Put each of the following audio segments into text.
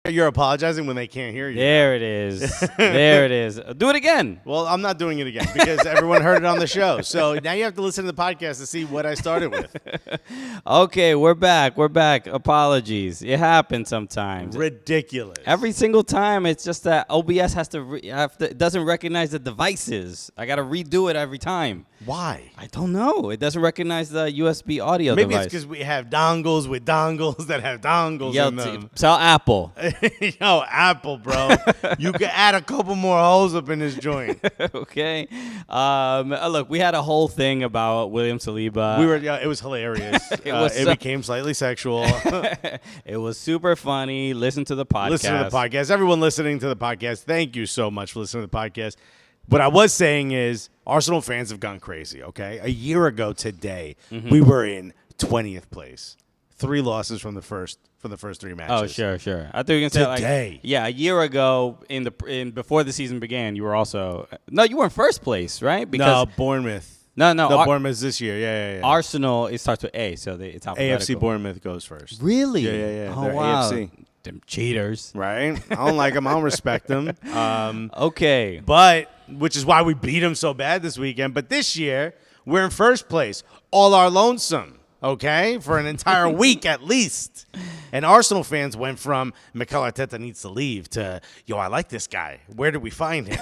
You're apologizing when they can't hear you. There it is. There it is. Do it again. Well, I'm not doing it again because everyone heard it on the show. So now you have to listen to the podcast to see what I started with. Okay, we're back. We're back. Apologies. It happens sometimes. Ridiculous. Every single time, it's just that OBS has to it doesn't recognize the devices. I got to redo it every time. Why? I don't know. It doesn't recognize the USB audio Maybe device. it's because we have dongles with dongles that have dongles in them. Tell Apple. Yo, Apple, bro. You could add a couple more holes up in this joint. Okay. Look, we had a whole thing about William Saliba. It was hilarious. It became slightly sexual. It was super funny. Listen to the podcast. Listen to the podcast. Everyone listening to the podcast, thank you so much for listening to the podcast. What I was saying is Arsenal fans have gone crazy, okay? A year ago today, we were in 20th place. 3 losses from the first 3 matches. Oh, sure. I thought you were going to say today. A year ago before the season began, you were also you were in first place, right? No, Bournemouth. No, Bournemouth this year. Yeah. Arsenal, it starts with A, so it's alphabetical. AFC Bournemouth goes first. Really? Yeah. Oh, They're wow. AFC. Them cheaters. Right? I don't like them. I don't respect them. Okay. But, which is why we beat them so bad this weekend. But this year, we're in first place. All our lonesome, okay? For an entire week at least. And Arsenal fans went from Mikel Arteta needs to leave to, yo, I like this guy. Where did we find him?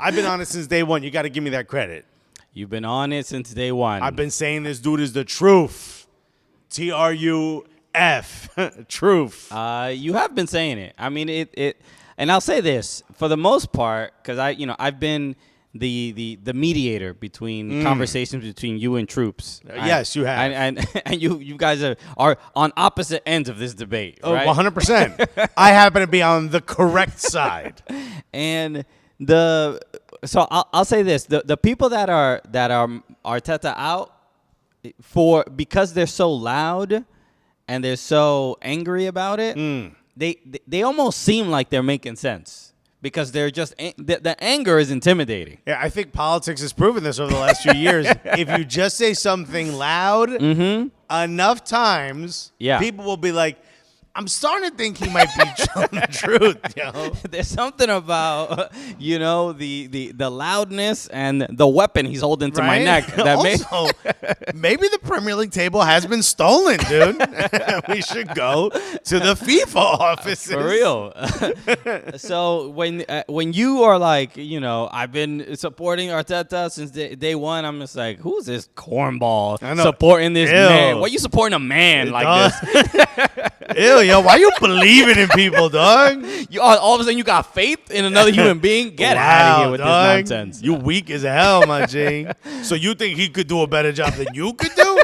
I've been on it since day one. You got to give me that credit. You've been on it since day one. I've been saying this dude is the truth. TRUF. Truth. You have been saying it. I mean, it and I'll say this for the most part, because I've been the mediator between conversations between you and troops. Yes, you have. And you guys are on opposite ends of this debate. Oh, right? 100%. I happen to be on the correct side. And so I'll say this: the people that are Arteta out because they're so loud and they're so angry about it. They almost seem like they're making sense because they're just the anger is intimidating. Yeah, I think politics has proven this over the last few years. If you just say something loud enough times, people will be like, I'm starting to think he might be telling the truth, yo. There's something about, the loudness and the weapon he's holding to my neck. That also, maybe the Premier League table has been stolen, dude. We should go to the FIFA offices. For real. So when you are like, I've been supporting Arteta since day one, I'm just like, who's this cornball supporting this man? Why are you supporting a man like this? Ew, yo, why you believing in people, dog? All of a sudden you got faith in another human being? Get out of here with this nonsense. You weak as hell, my G. So you think he could do a better job than you could do?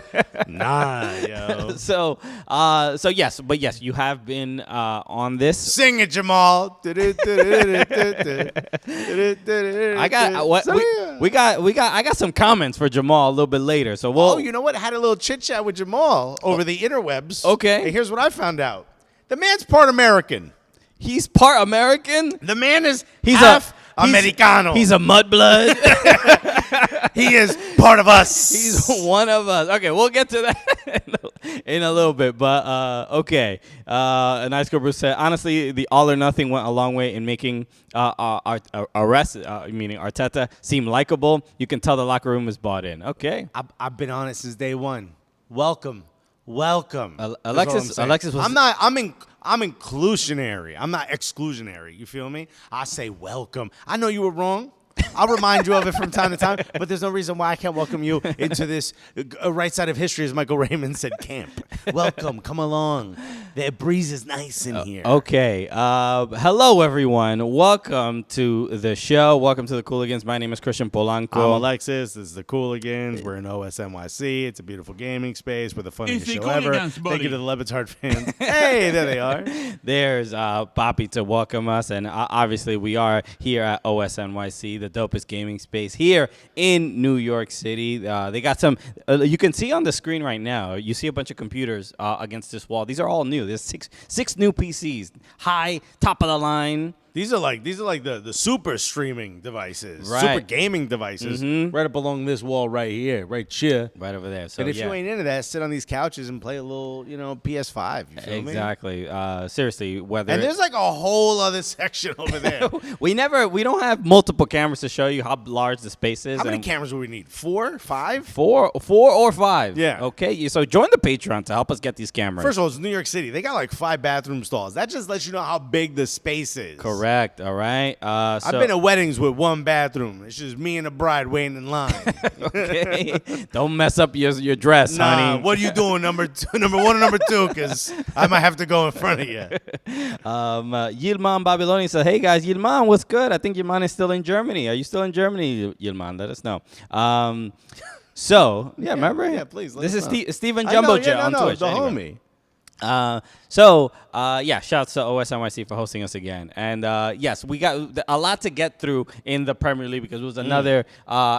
Nah, yo. So yes, you have been on this. Sing it, Jamal. I got some comments for Jamal a little bit later. So we'll. Oh, you know what? I had a little chit chat with Jamal over the interwebs. Okay. And here's what I found out. The man's part American. He's part American? The man is half Americano. He's a mudblood. He is part of us. He's one of us. Okay, we'll get to that in a little bit. But, okay. A nice girl Bruce said, honestly, the all or nothing went a long way in making meaning Arteta, seem likable. You can tell the locker room is bought in. Okay. I've been on it since day one. Welcome. Alexis was. I'm inclusionary. I'm not exclusionary. You feel me? I say welcome. I know you were wrong. I'll remind you of it from time to time, but there's no reason why I can't welcome you into this right side of history, as Michael Raymond said, camp. Welcome. Come along. The breeze is nice in here. Okay. Hello, everyone. Welcome to the show. Welcome to the Cooligans. My name is Christian Polanco. I'm Alexis. This is the Cooligans. We're in OSNYC. It's a beautiful gaming space with the funniest show ever. Thank you to the Levitard fans. Hey, there they are. There's Poppy to welcome us, and obviously we are here at OSNYC, the dopest gaming space here in New York City. They got some, you can see on the screen right now, you see a bunch of computers against this wall. These are all new. There's six new PCs, high, top of the line. These are like the super streaming devices, Right. super gaming devices, right up along this wall right here, right here. Right over there. So And if you ain't into that, sit on these couches and play a little, PS5. You feel me? Exactly. Seriously, whether And there's like a whole other section over there. we don't have multiple cameras to show you how large the space is. How many cameras do we need? 4, 5? Four or five. Yeah. Okay. So join the Patreon to help us get these cameras. First of all, it's New York City. They got like 5 bathroom stalls. That just lets you know how big the space is. Correct. All right. I've been at weddings with 1 bathroom. It's just me and the bride waiting in line. Okay. Don't mess up your dress, honey. What are you doing, number 1 and number 2? Because I might have to go in front of you. Yilman Babylonian said, "Hey guys, Yilman, what's good? I think Yilman is still in Germany. Are you still in Germany, Yilman? Let us know." Remember? Yeah, please. This is Steven Jumbo Jet on Twitch. The Anyway. homie. Shouts to OSNYC for hosting us again. And yes, we got a lot to get through in the Premier League because it was another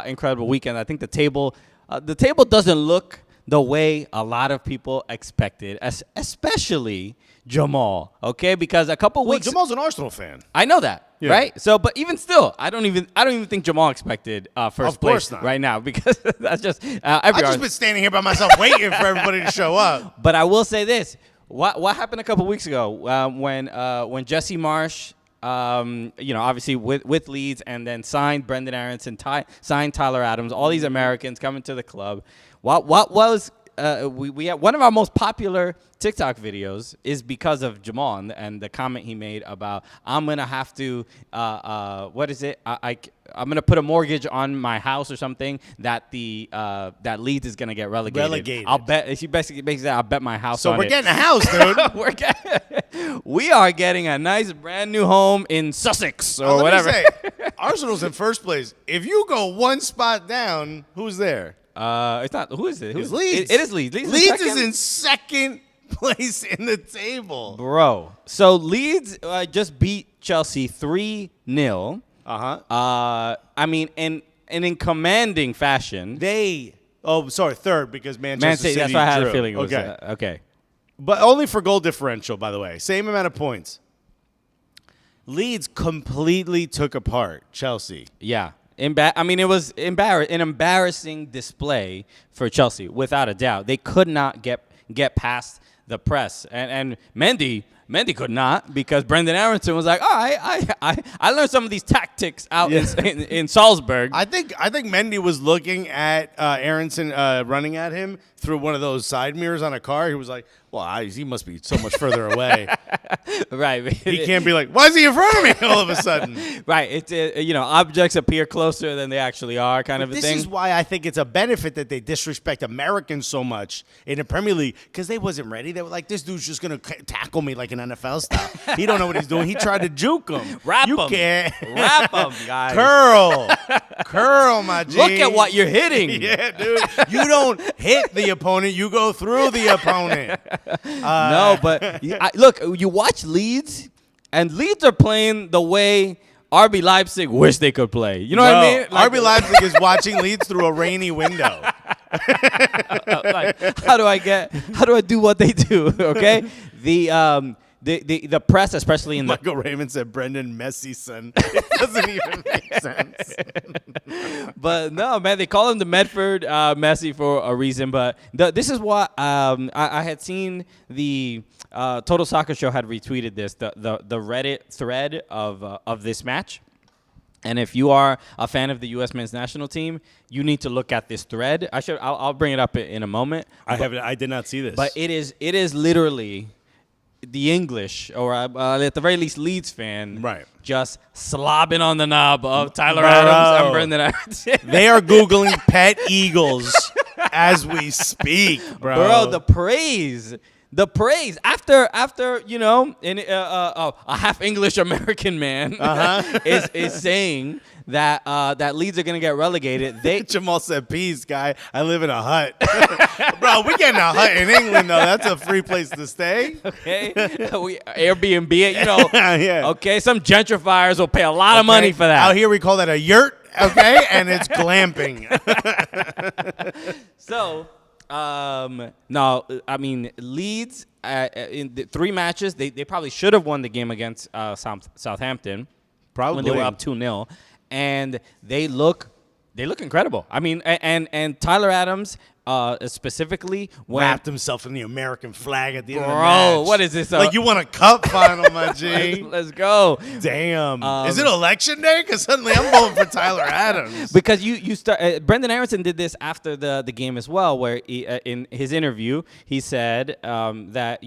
incredible weekend. I think the table doesn't look the way a lot of people expected, especially Jamal. Okay, because a couple weeks. Jamal's an Arsenal fan. I know that. Yeah. Right. So, but even still, I don't even think Jamal expected first place not. right now because that's just I've just been standing here by myself waiting for everybody to show up. But I will say this: what happened a couple weeks ago when Jesse Marsh, obviously with Leeds, and then signed Brendan Aronson, signed Tyler Adams, all these Americans coming to the club. What was we had one of our most popular TikTok videos is because of Jamal and the comment he made about I'm gonna have to what is it I'm gonna put a mortgage on my house or something that that Leeds is gonna get relegated. I'll bet she basically said I'll bet my house. So on we're it. getting a house, dude. We are getting a nice brand new home in Sussex or whatever. Let me say, Arsenal's in first place. If you go one spot down, who's there? It's not. Who is it? It's Leeds. It is Leeds. Leeds is in second place in the table, bro. So Leeds just beat Chelsea 3-0. I mean, and in commanding fashion. Third because Manchester City. That's why I had drew. a feeling it was okay. But only for goal differential, by the way. Same amount of points. Leeds completely took apart Chelsea. Yeah. It was an embarrassing display for Chelsea, without a doubt. They could not get past the press, and Mendy could not because Brendan Aronson was like, all right, I learned some of these tactics out in Salzburg. I think Mendy was looking at Aronson running at him through one of those side mirrors on a car. He was like, well, he must be so much further away. Right. He can't be like, why is he in front of me all of a sudden? Right. It's objects appear closer than they actually are, kind of a thing. This is why I think it's a benefit that they disrespect Americans so much in the Premier League because they wasn't ready. They were like, this dude's just gonna tackle me like an NFL style. He don't know what he's doing. He tried to juke him. Wrap him. Can't. Wrap him, guys. Curl, my G. Look at what you're hitting. Yeah, dude. You don't hit the opponent. You go through the opponent. No, but look, you watch Leeds, and Leeds are playing the way RB Leipzig wish they could play. You know what I mean? RB Leipzig is watching Leeds through a rainy window. How do I do what they do? Okay, the press, especially in Michael Raymond said Brendan Messi's son. It doesn't even make sense. But no, man, they call him the Medford Messi for a reason. But this is what I had seen. The Total Soccer Show had retweeted this, the Reddit thread of this match. And if you are a fan of the U.S. men's national team, you need to look at this thread. I'll bring it up in a moment. I did not see this. But it is literally the English, or at the very least Leeds fan, right, just slobbing on the knob of Tyler Adams and Brendan Aronson. They are Googling pet eagles as we speak, bro. Bro, the praise after a half English American man is saying that Leeds are gonna get relegated. Jamal said, "Peace, guy. I live in a hut." Bro, we getting a hut in England though. That's a free place to stay. Okay, we Airbnb it. Yeah. Okay, some gentrifiers will pay a lot of money for that. Out here we call that a yurt. Okay, and it's glamping. So. No, I mean Leeds in the 3 matches, they probably should have won the game against Southampton. Probably when they were up 2-0, and they look incredible. I mean, and Tyler Adams specifically wrapped himself in the American flag at the end of the Bro, match. what is this? Like you won a cup final, my G. Let's go. Damn. Is it election day? Because suddenly I'm voting for Tyler Adams. Because you start. Brendan Aronson did this after the game as well, where he, in his interview he said that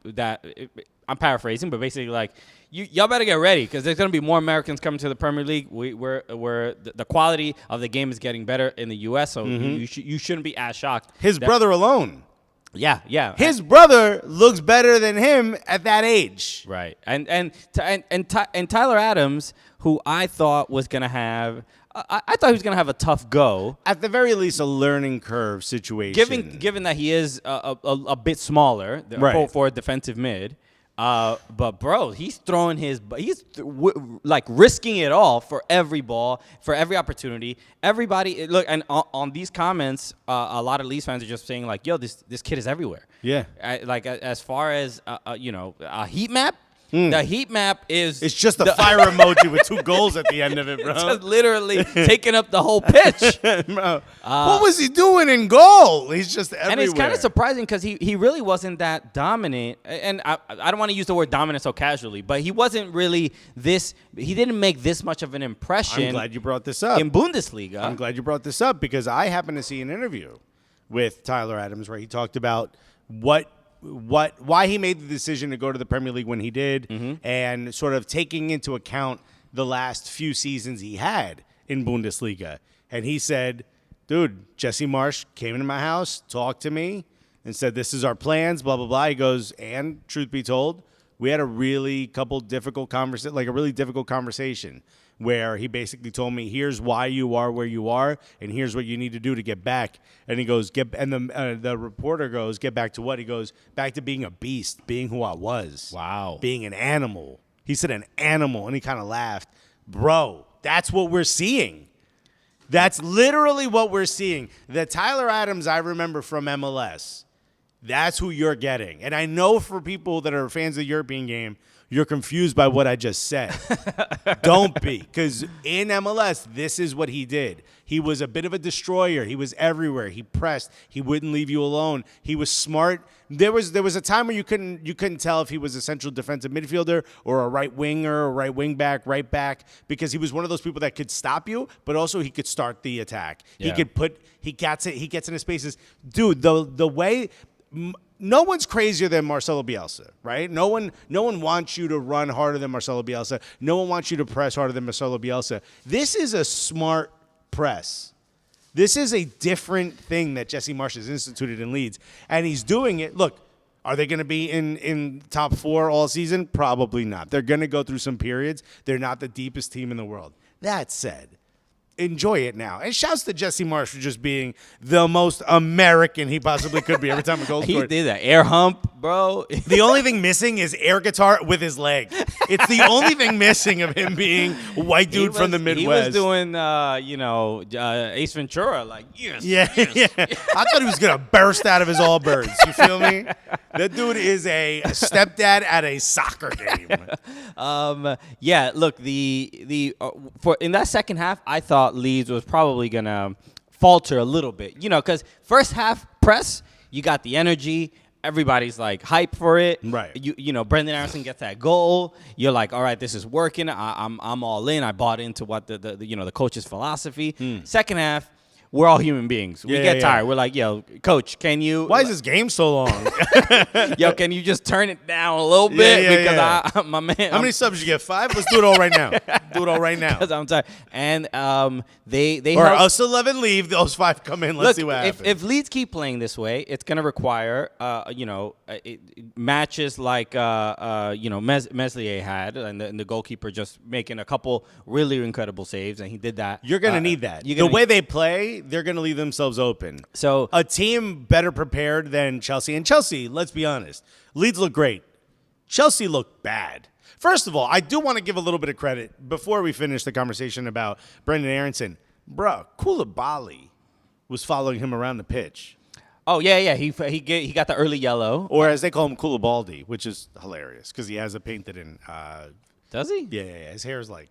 that I'm paraphrasing, but basically like. Y'all better get ready because there's going to be more Americans coming to the Premier League. The quality of the game is getting better in the U.S., so you shouldn't be as shocked. His brother alone. Yeah. His brother looks better than him at that age. Right. And Tyler Adams, who I thought was going to have I thought he was going to have a tough go. At the very least, a learning curve situation. Given that he is a bit smaller for a defensive mid. But bro, he's throwing like risking it all for every ball, for every opportunity. Everybody, look, and on these comments, a lot of Leeds fans are just saying like, "Yo, this kid is everywhere." Yeah. Like as far as a heat map. The heat map is... It's just a fire emoji with 2 goals at the end of it, bro. It's just literally taking up the whole pitch. Bro, what was he doing in goal? He's just everywhere. And it's kind of surprising because he really wasn't that dominant. And I don't want to use the word dominant so casually, but he wasn't really this... He didn't make this much of an impression. I'm glad you brought this up. In Bundesliga. I'm glad you brought this up because I happened to see an interview with Tyler Adams where he talked about why he made the decision to go to the Premier League when he did, and sort of taking into account the last few seasons he had in Bundesliga. And he said, dude, Jesse Marsch came into my house, talked to me, and said, this is our plans, blah, blah, blah. He goes, and truth be told, we had a really difficult conversation where he basically told me, here's why you are where you are, and here's what you need to do to get back. And he goes, the reporter goes, get back to what? He goes, back to being a beast, being who I was. Wow. Being an animal. He said an animal, and he kind of laughed. Bro, that's what we're seeing. That's literally what we're seeing. The Tyler Adams I remember from MLS, that's who you're getting. And I know for people that are fans of the European game, you're confused by what I just said. Don't be, because in MLS, this is what he did. He was a bit of a destroyer. He was everywhere. He pressed. He wouldn't leave you alone. He was smart. There was a time where you couldn't tell if he was a central defensive midfielder or a right winger or right wing back, right back, because he was one of those people that could stop you, but also he could start the attack. Yeah. He gets into spaces. Dude, the way. No one's crazier than Marcelo Bielsa, right? No one wants you to run harder than Marcelo Bielsa. No one wants you to press harder than Marcelo Bielsa. This is a smart press. This is a different thing that Jesse Marsch has instituted in Leeds, and he's doing it. Look, are they going to be in top 4 all season? Probably not. They're going to go through some periods. They're not the deepest team in the world. That said, enjoy it now. And shouts to Jesse Marsch for just being the most American he possibly could be every time a goal He scored. did that air hump, bro. The only thing missing is air guitar with his leg. It's the only thing missing of him being a white dude from the Midwest. He was doing, Ace Ventura, like, yes. Yeah. I thought he was going to burst out of his Allbirds. You feel me? That dude is a stepdad at a soccer game. Yeah, look, for in that second half, I thought Leeds was probably going to falter a little bit. Because first half press, you got the energy. Everybody's like hype for it. Right. Brendan Aronson gets that goal. You're like, all right, this is working. I'm all in. I bought into what the coach's philosophy. Second half, we're all human beings. We get tired. We're like, yo, coach, can you? Why is this game so long? Yo, can you just turn it down a little bit? Because my man. How many subs you get? 5? Let's do it all right now. Do it all right now. Because I'm tired. And they or help, us 11 leave. Those 5 come in. Let's see what happens. If Leeds keep playing this way, it's going to require matches like Meslier had, and the goalkeeper just making a couple really incredible saves, and he did that. You're going to need that. The way they play, they're going to leave themselves open. So a team better prepared than Chelsea. And Chelsea, let's be honest, Leeds look great. Chelsea look bad. First of all, I do want to give a little bit of credit before we finish the conversation about Brendan Aronson. Bruh, Koulibaly was following him around the pitch. Oh yeah. He got the early yellow. Or as they call him, Koulibaly, which is hilarious because he has it painted in. Does he? Yeah. His hair is like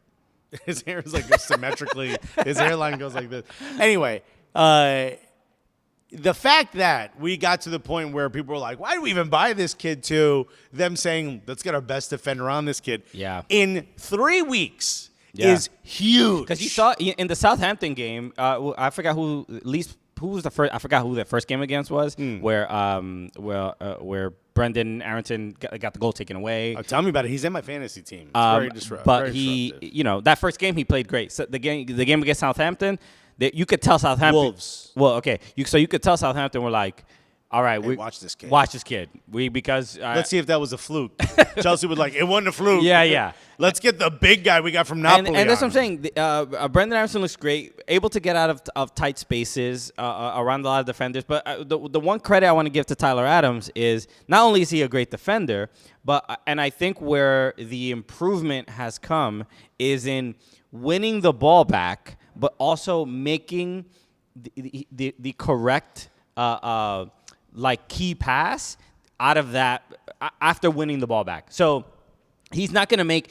symmetrically. His hairline goes like this. Anyway, the fact that we got to the point where people were like, "Why do we even buy this kid?" to them saying, "Let's get our best defender on this kid." Yeah. In 3 weeks is huge. Because you saw in the Southampton game, I forgot who was the first. I forgot who the first game against was, where Brendan Arrington got the goal taken away. Tell me about it. He's in my fantasy team. It's very disruptive. But that first game he played great. So the game against Southampton, you could tell Southampton. Wolves. Well, okay. You could tell Southampton were like, all right, watch this kid. Watch this kid. Because let's see if that was a fluke. Chelsea was like, it wasn't a fluke. Yeah. Let's get the big guy we got from Napoli. And that's what I'm saying. Brendan Armstrong looks great, able to get out of tight spaces around a lot of defenders. But the one credit I want to give to Tyler Adams is not only is he a great defender, but and I think where the improvement has come is in winning the ball back, but also making the correct key pass out of that after winning the ball back. So he doesn't make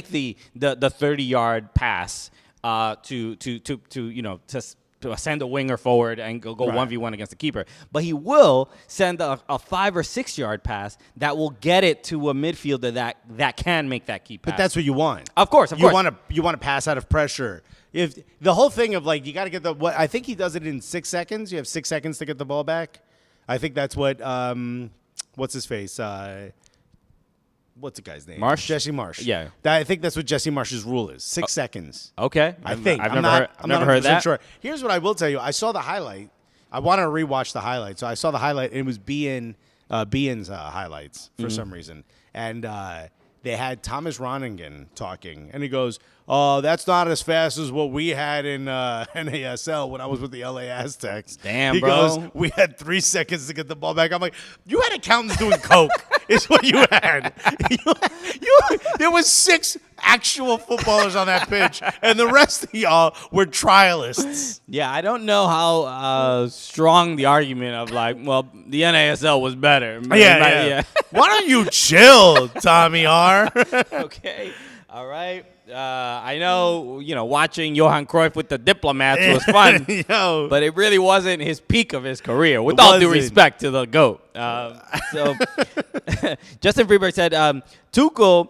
the 30-yard pass to send a winger forward and go 1v1 against the keeper. But he will send a 5 or 6 yard pass that will get it to a midfielder that can make that key pass. But that's what you want. Of course. You want to pass out of pressure. If the whole thing of you got to get I think he does it in 6 seconds. You have 6 seconds to get the ball back. I think that's what what's his face? What's the guy's name? Marsh? Jesse Marsh. Yeah. I think that's what Jesse Marsh's rule is. 6 seconds. Okay. I think. I've never heard that. Sure. Here's what I will tell you. I saw the highlight. I want to rewatch the highlight. So I saw the highlight, and it was Bean's highlights for some reason. And they had Thomas Ronningen talking, and he goes, "Oh, that's not as fast as what we had in NASL when I was with the LA Aztecs." Damn, he bro. Goes, "We had 3 seconds to get the ball back." I'm like, "You had accountants doing coke." Is what you had. There was 6 actual footballers on that pitch, and the rest of y'all were trialists. Yeah, I don't know how strong the argument of the NASL was better. Yeah. Why don't you chill, Tommy R? Okay. All right. I know, watching Johan Cruyff with the Diplomats was fun, but it really wasn't his peak of his career, with all due respect to the GOAT. So Justin Freeberg said Tuchel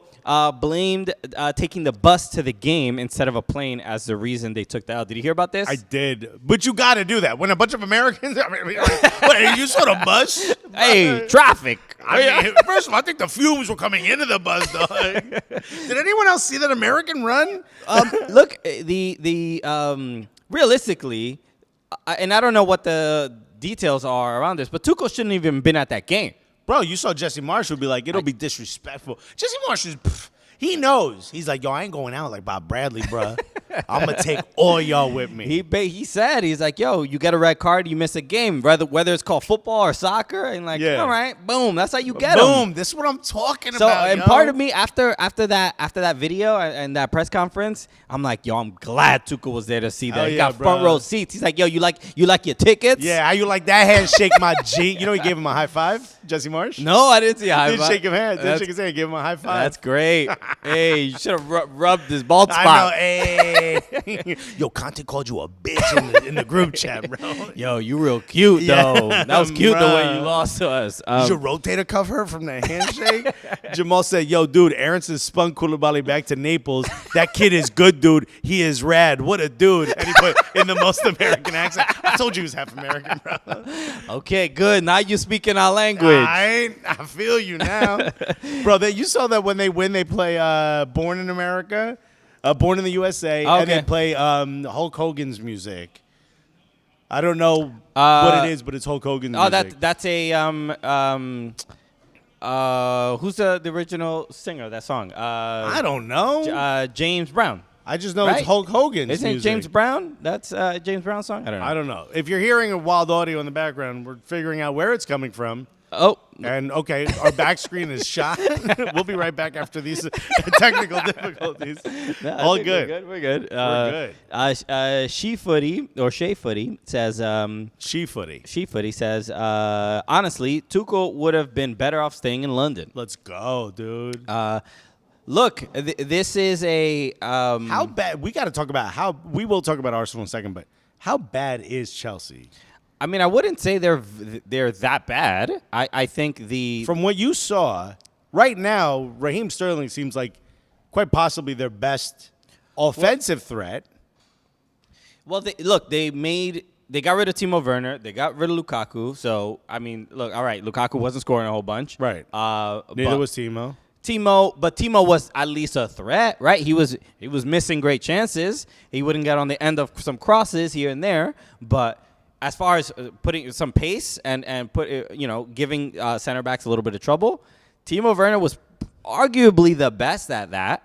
blamed taking the bus to the game instead of a plane as the reason they took the L. Did you hear about this? I did. But you got to do that. When a bunch of Americans, wait, you saw the bus? Hey, traffic. First of all, I think the fumes were coming into the bus, dog. Did anyone else see that American run? Look, realistically, and I don't know what the details are around this, but Tuchel shouldn't even been at that game. Bro, you saw Jesse Marsh would be like, it'll be disrespectful. Jesse Marsh is, he knows. He's like, yo, I ain't going out like Bob Bradley, bro. I'm going to take all y'all with me. He said, he's like, yo, you get a red card, you miss a game, whether it's called football or soccer. And all right, boom, that's how you get them. Boom, this is what I'm talking so, about, and part of me, after that video and that press conference, I'm like, yo, I'm glad Tuchel was there to see that. He got front row seats. He's like, yo, you like your tickets? Yeah, how you like that handshake, my G? You know he gave him a high five, Jesse Marsh? No, I didn't see a high Didn't five. shake his hand. Didn't shake his hand. Gave him a high five. That's great. Hey, you should have rubbed his bald spot. I know. Hey. Yo, Conte called you a bitch in the group chat, bro. Yo, you real cute, though. That was cute the way you lost to us. Did your rotator cuff her from the handshake? Jamal said, yo, dude, Aronson spun Koulibaly back to Naples. That kid is good, dude. He is rad. What a dude. And he put in the most American accent. I told you he was half American, bro. Okay, good. Now you're speaking our language. I feel you now. Bro, you saw that when they win, they play Born in America, Born in the USA, and they play Hulk Hogan's music. I don't know what it is, but it's Hulk Hogan's music. That's a who's the original singer of that song? I don't know. James Brown. I just know it's Hulk Hogan's Isn't music. it James Brown? That's James Brown's song? I don't know. If you're hearing a wild audio in the background, we're figuring out where it's coming from. Oh. And okay, our back screen is shot. We'll be right back after these technical difficulties. No, I All think good. We're good. We're good. She Footy or Shea Footy says. She Footy. She Footy says. Honestly, Tuchel would have been better off staying in London. Let's go, dude. Look, this is a. How bad? We got to talk about how. We will talk about Arsenal in a second, but how bad is Chelsea? I mean, I wouldn't say they're that bad. I think From what you saw, right now, Raheem Sterling seems like quite possibly their best offensive threat. Well, they got rid of Timo Werner. They got rid of Lukaku. So, I mean, look, all right, Lukaku wasn't scoring a whole bunch. Right. Neither was Timo. But Timo was at least a threat, right? He was missing great chances. He wouldn't get on the end of some crosses here and there, but as far as putting some pace and giving center backs a little bit of trouble, Timo Werner was arguably the best at that.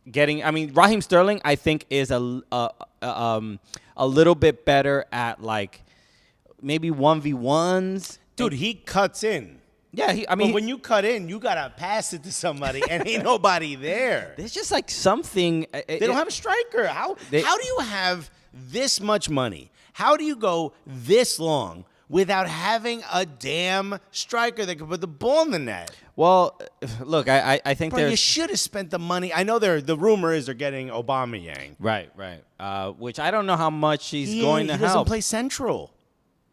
Raheem Sterling, I think, is a little bit better at like maybe 1v1s. Dude, he cuts in. Yeah, but when you cut in, you gotta pass it to somebody, and ain't nobody there. There's just like something. They don't have a striker. How do you have this much money? How do you go this long without having a damn striker that could put the ball in the net? Well, look, I think you should have spent the money. I know the rumor is they're getting Aubameyang. Right. Which I don't know how much he's going to help. He doesn't play central.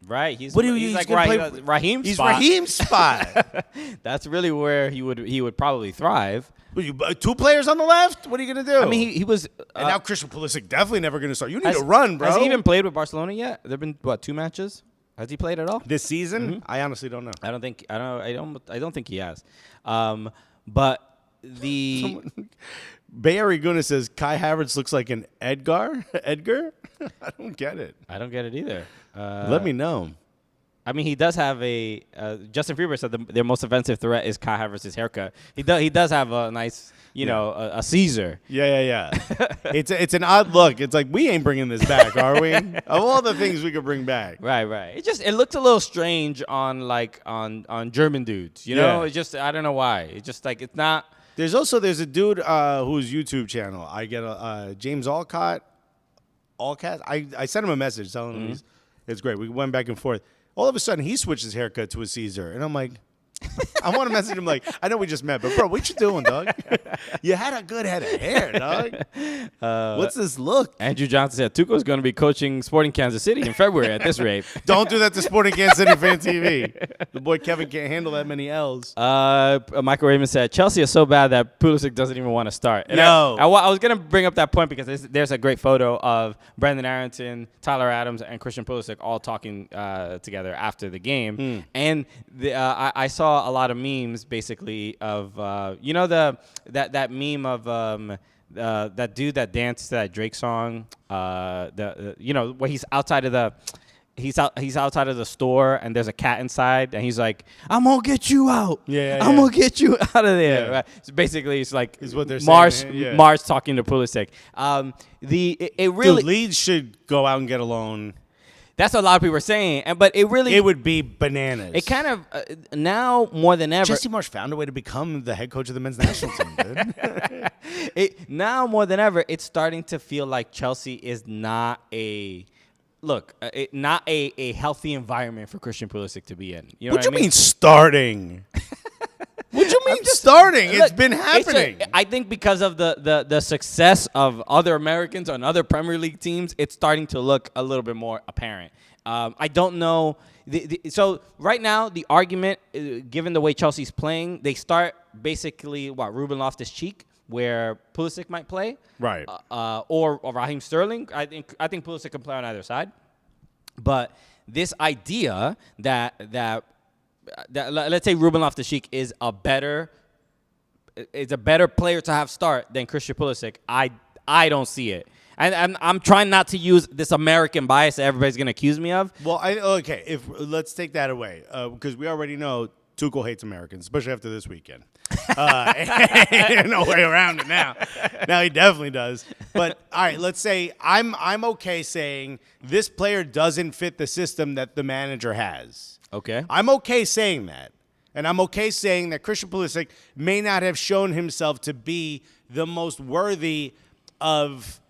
Right. He's like Raheem's He's spot. Raheem's spot. That's really where he would probably thrive. Two players on the left? What are you going to do? I mean, he was... and now Christian Pulisic definitely never going to start. You need to run, bro. Has he even played with Barcelona yet? There have been, 2 matches? Has he played at all? This season? Mm-hmm. I honestly don't know. I don't think he has. But the... Bay Area Guna says Kai Havertz looks like an Edgar? I don't get it. I don't get it either. Let me know. I mean, he does have a Justin Freeber said their most offensive threat is Kai Havertz's haircut. He does have a nice, a Caesar. Yeah. It's an odd look. It's like we ain't bringing this back, are we? Of all the things we could bring back, right. It looks a little strange on German dudes. You know, it's just I don't know why. It's just like it's not. There's a dude whose YouTube channel I get James Alcott. I sent him a message telling him it's great. We went back and forth. All of a sudden, he switched his haircut to a Caesar. And I'm like, I want to message him like, I know we just met, but bro, what you doing, dog? You had a good head of hair, dog. What's this look? Andrew Johnson said Tuchel's going to be coaching Sporting Kansas City in February at this rate. Don't do that to Sporting Kansas City Fan TV. The boy Kevin can't handle that many L's. Michael Raymond said Chelsea is so bad that Pulisic doesn't even want to start. And no. I was going to bring up that point because there's a great photo of Brendan Arrington, Tyler Adams, and Christian Pulisic all talking together after the game. And I saw a lot of memes basically of that meme of that dude that danced to that Drake song where he's outside of the store and there's a cat inside and he's like, I'm gonna get you out. I'm gonna get you out of there. Right? So basically it's like is what they're saying. Mars talking to Pulisic. Dude, Leeds should go out and get a loan. That's what a lot of people are saying, but it would be bananas. It kind of now more than ever. Jesse Marsch found a way to become the head coach of the men's national team, dude. Now more than ever, it's starting to feel like Chelsea is not a healthy environment for Christian Pulisic to be in. You know what you mean starting? What do you mean starting? It's been happening. I think because of the success of other Americans on other Premier League teams, it's starting to look a little bit more apparent. I don't know. So right now, the argument, given the way Chelsea's playing, they start basically, Ruben Loftus-Cheek, where Pulisic might play. Right. Or Raheem Sterling. I think Pulisic can play on either side. But this idea that let's say Ruben Loftus-Cheek is a better player to have start than Christian Pulisic. I don't see it. And I'm trying not to use this American bias that everybody's going to accuse me of. Well, let's take that away because we already know Tuchel hates Americans, especially after this weekend. No way around it now. Now he definitely does. But all right, let's say I'm okay saying this player doesn't fit the system that the manager has. Okay. I'm okay saying that. And I'm okay saying that Christian Pulisic may not have shown himself to be the most worthy of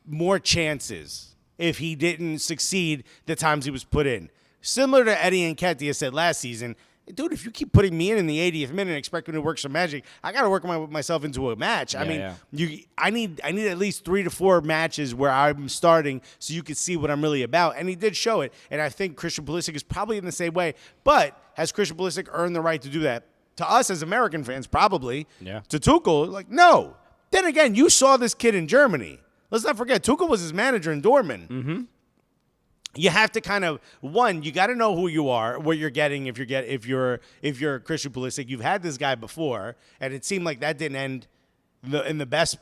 more chances if he didn't succeed the times he was put in. Similar to Eddie Nketiah said last season, dude, if you keep putting me in the 80th minute and expecting to work some magic, I got to work myself into a match. I mean, I need at least 3 to 4 matches where I'm starting so you can see what I'm really about. And he did show it. And I think Christian Pulisic is probably in the same way. But has Christian Pulisic earned the right to do that? To us as American fans, probably. Yeah. To Tuchel, like, no. Then again, you saw this kid in Germany. Let's not forget, Tuchel was his manager in Dortmund. Mm-hmm. You have to kind of, one, you got to know who you are, what you're getting if you're Christian Pulisic. You've had this guy before, and it seemed like that didn't end in the best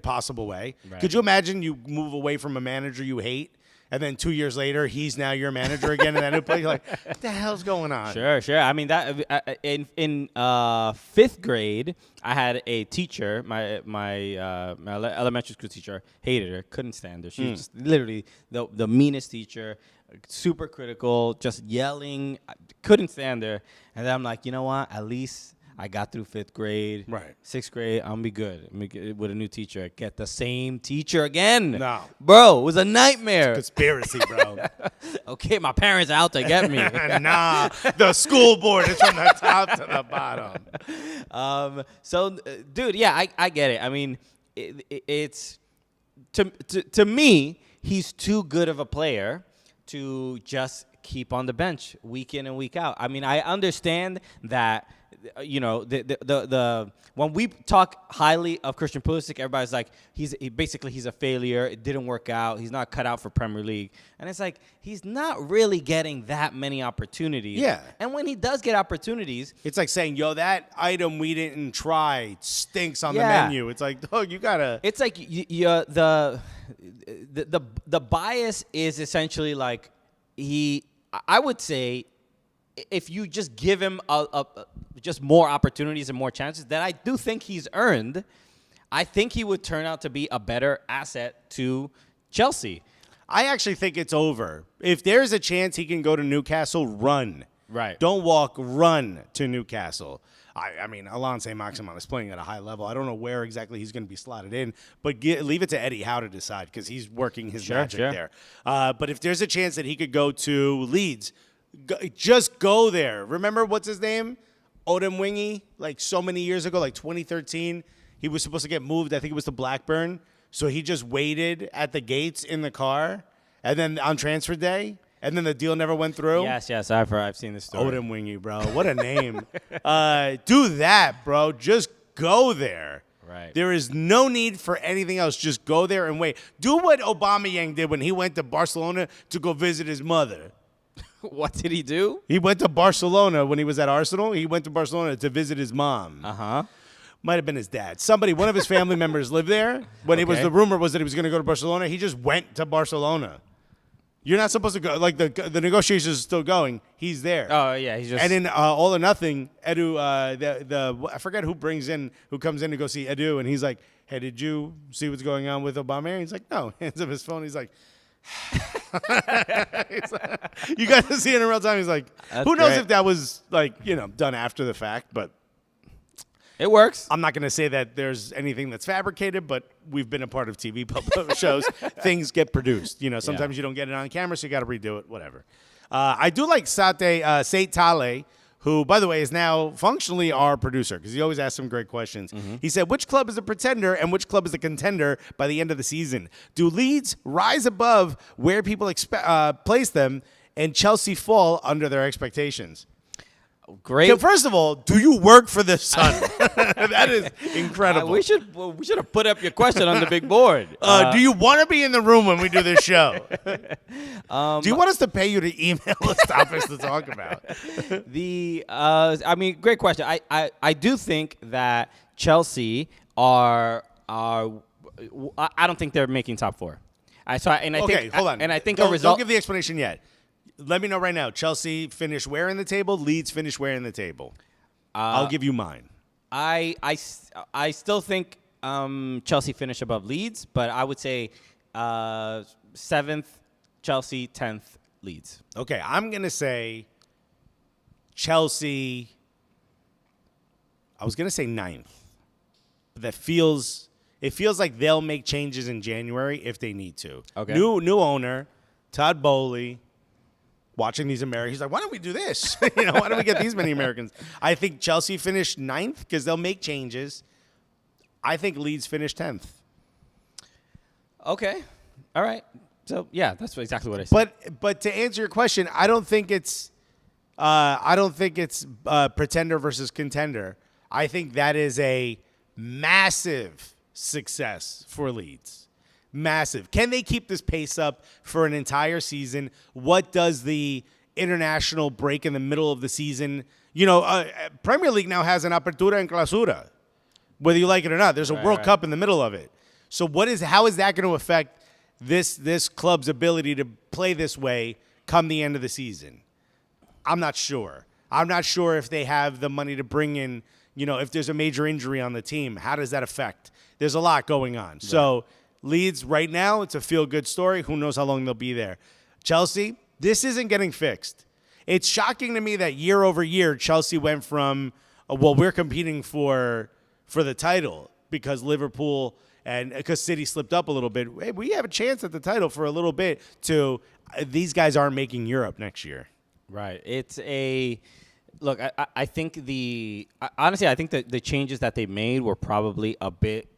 possible way. Right. Could you imagine you move away from a manager you hate, and then 2 years later, he's now your manager again, and then you're like, what the hell's going on? Sure. I mean, that in 5th grade, I had a teacher, my elementary school teacher, hated her, couldn't stand her. She was just literally the meanest teacher, super critical, just yelling, couldn't stand her. And then I'm like, you know what? At least I got through 5th grade. Right. 6th grade, I'm gonna be good. I'm gonna get with a new teacher. Get the same teacher again. No. Bro, it was a nightmare. Conspiracy, bro. Okay, my parents are out to get me. Nah, the school board is from the top to the bottom. Dude, yeah, I get it. I mean, it's to me, he's too good of a player to just keep on the bench week in and week out. I mean, I understand that. You know, the when we talk highly of Christian Pulisic, everybody's like, he's a failure. It didn't work out. He's not cut out for Premier League. And it's like, he's not really getting that many opportunities. Yeah. And when he does get opportunities, it's like saying, yo, that item we didn't try stinks on the menu. It's like, oh, you gotta. It's like the bias is essentially like I would say, if you just give him just more opportunities and more chances that I do think he's earned, I think he would turn out to be a better asset to Chelsea. I actually think it's over. If there's a chance he can go to Newcastle, run. Right. Don't walk, run to Newcastle. I mean, Alain Saint-Maximin is playing at a high level. I don't know where exactly he's going to be slotted in, but leave it to Eddie Howe to decide because he's working his magic there. But if there's a chance that he could go to Leeds, just go there. Remember, what's his name? Odem Wingy, like so many years ago, like 2013. He was supposed to get moved. I think it was to Blackburn. So he just waited at the gates in the car, and then on transfer day, and then the deal never went through. Yes, I've seen this story. Odem Wingy, bro. What a name. Do that, bro. Just go there. Right. There is no need for anything else. Just go there and wait. Do what Aubameyang did when he went to Barcelona to go visit his mother. What did he do? He went to Barcelona when he was at Arsenal. He went to Barcelona to visit his mom. Uh-huh. Might have been his dad. One of his family members lived there. When the rumor was that he was going to go to Barcelona, he just went to Barcelona. You're not supposed to go. Like, the negotiations are still going. He's there. Oh, yeah. He's just. And in All or Nothing, Edu, I forget who comes in to go see Edu, and he's like, hey, did you see what's going on with Obama? He's like, no. Hands up his phone. He's like, you got to see it in real time. He's like, that's who knows great. if that was done after the fact, but it works. I'm not going to say that there's anything that's fabricated, but we've been a part of TV shows. Things get produced. Sometimes you don't get it on camera, so you got to redo it, whatever. I do like Sate Tale, who, by the way, is now functionally our producer because he always asks some great questions. Mm-hmm. He said, which club is the pretender and which club is the contender by the end of the season? Do Leeds rise above where people place them and Chelsea fall under their expectations? Great. First of all, do you work for the Sun? That is incredible. We should have put up your question on the big board. Do you want to be in the room when we do this show? Do you want us to pay you to email us topics to talk about? Great question. I do think that Chelsea are I don't think they're making top 4. Hold on. And I think a result. Don't give the explanation yet. Let me know right now. Chelsea finish where in the table? Leeds finish where in the table? I'll give you mine. I still think Chelsea finish above Leeds, but I would say 7th Chelsea, 10th Leeds. Okay, I'm going to say Chelsea, I was going to say 9th. But it feels like they'll make changes in January if they need to. Okay. New owner, Todd Bowley, watching these Americans. He's like, why don't we do this? Why don't we get these many Americans? I think Chelsea finished 9th because they'll make changes. I think Leeds finished 10th. Okay. All right. So, yeah, that's exactly what I said. But to answer your question, I don't think it's pretender versus contender. I think that is a massive success for Leeds. Massive. Can they keep this pace up for an entire season? What does the international break in the middle of the season? Premier League now has an apertura and clausura, whether you like it or not. There's a World Cup in the middle of it. So how is that going to affect this club's ability to play this way come the end of the season? I'm not sure. I'm not sure if they have the money to bring in, if there's a major injury on the team, how does that affect? There's a lot going on. Right. So Leeds right now, it's a feel-good story. Who knows how long they'll be there. Chelsea, this isn't getting fixed. It's shocking to me that year over year, Chelsea went from, we're competing for the title because Liverpool and because City slipped up a little bit. Hey, we have a chance at the title for a little bit to these guys aren't making Europe next year. Right. It's look, I think honestly, I think that the changes that they made were probably a bit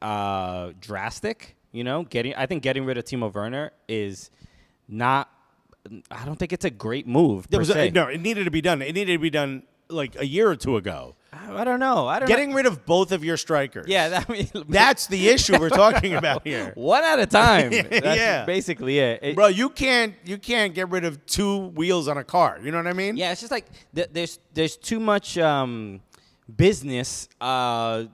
drastic. I think getting rid of Timo Werner is not. I don't think it's a great move. It needed to be done. It needed to be done like a year or two ago. I don't know. Getting rid of both of your strikers. Yeah, that's the issue we're talking about here. One at a time. That's basically it. Bro, you can't get rid of 2 wheels on a car. You know what I mean? Yeah, it's just like there's too much business. I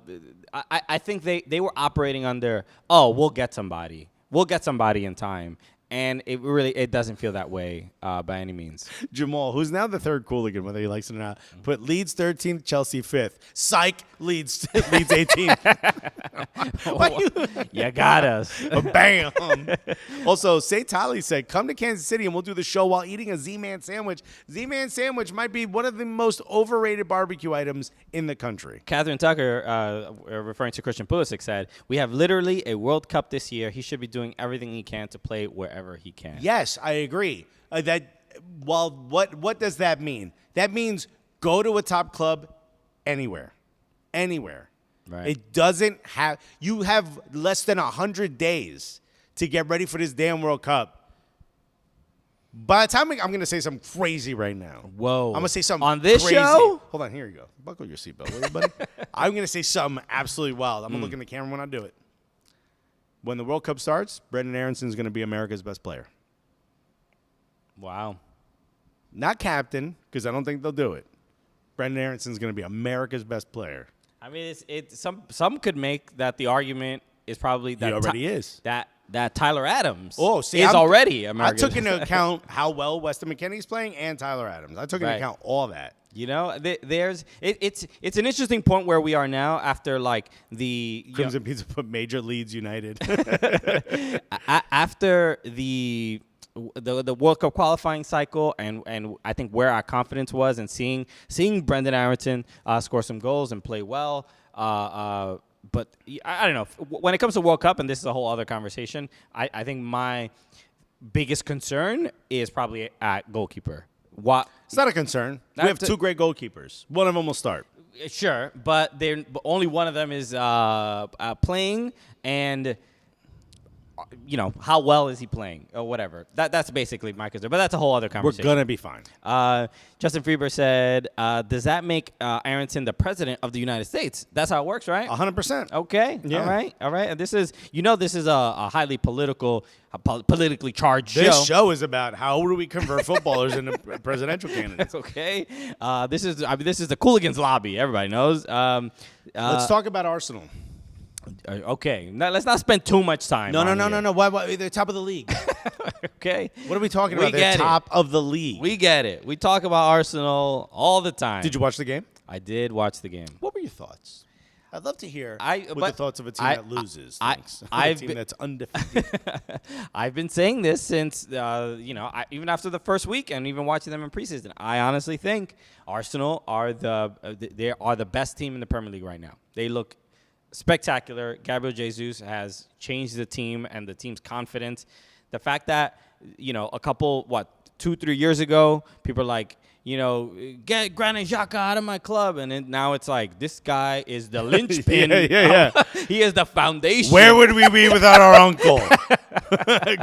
think they were operating under, we'll get somebody in time. And it doesn't feel that way by any means. Jamal, who's now the third Cooligan, whether he likes it or not, put Leeds 13th, Chelsea 5th. Psych, Leeds 18th. You got us. Bam. Also, Say Tali said, come to Kansas City and we'll do the show while eating a Z-Man sandwich. Z-Man sandwich might be one of the most overrated barbecue items in the country. Catherine Tucker, referring to Christian Pulisic, said, we have literally a World Cup this year. He should be doing everything he can to play wherever he can. Yes, I agree. What does that mean? That means go to a top club anywhere. Right. It doesn't have. You have less than 100 days to get ready for this damn World Cup. By the time I'm going to say something crazy right now. Whoa! I'm going to say something on this crazy. show. Hold on, here you go. Buckle your seatbelt, will you, buddy? I'm going to say something absolutely wild. I'm going to look in the camera when I do it. When the World Cup starts, Brendan Aaronson's going to be America's best player. Wow. Not captain, because I don't think they'll do it. Brendan Aaronson's going to be America's best player. I mean, some could make that the argument is probably that he already is. That Tyler Adams is already America's. I took into account how well Weston McKennie's playing and Tyler Adams. I took into account all that. There's it's an interesting point where we are now after like the Crimson Pizza put Major Leeds United after the World Cup qualifying cycle and I think where our confidence was and seeing Brendan Aronson score some goals and play well. But I don't know when it comes to World Cup, and this is a whole other conversation. I think my biggest concern is probably at goalkeeper. It's not a concern. We have 2 great goalkeepers. One of them will start. Sure, but only one of them is playing, and how well is he playing or whatever. That's basically my concern. But that's a whole other conversation. We're gonna be fine. Justin Freeber said, "Does that make Aronson the president of the United States?" That's how it works, right? 100%. Okay. Yeah. All right. And this is a highly politically charged show. This show is about how do we convert footballers into presidential candidates. Okay. This is the Cooligans lobby. Everybody knows. Let's talk about Arsenal. Okay. Now, let's not spend too much time. No. Why? They're top of the league. Okay. What are we talking about? They're top of the league. We get it. We talk about Arsenal all the time. Did you watch the game? I did watch the game. What were your thoughts? I'd love to hear but the thoughts of a team that loses. Thanks. A team that's undefeated. I've been saying this since even after the first week and even watching them in preseason. I honestly think Arsenal are the best team in the Premier League right now. They look spectacular. Gabriel Jesus has changed the team and the team's confidence. The fact that a couple 2-3 years ago, people are like, get Granit Xhaka out of my club. And then now it's like, this guy is the linchpin. Yeah. He is the foundation. Where would we be without our uncle?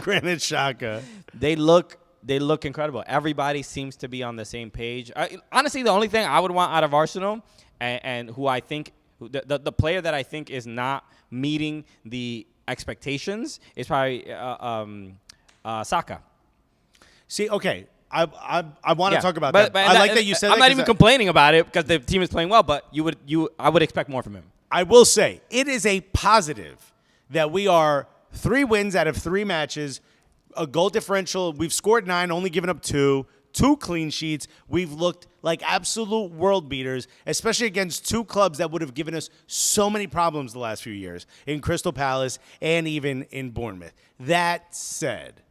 Granit Xhaka. They look incredible. Everybody seems to be on the same page. Honestly, the only thing I would want out of Arsenal and who I think, the player that I think is not meeting the expectations is probably Saka. See, okay. I want to talk about that. But I like that you said that. I'm not even complaining about it because the team is playing well, but I would expect more from him. I will say it is a positive that we are 3 wins out of 3 matches, a goal differential. We've scored 9, only given up 2 clean sheets. We've looked like absolute world beaters, especially against 2 clubs that would have given us so many problems the last few years in Crystal Palace and even in Bournemouth. That said,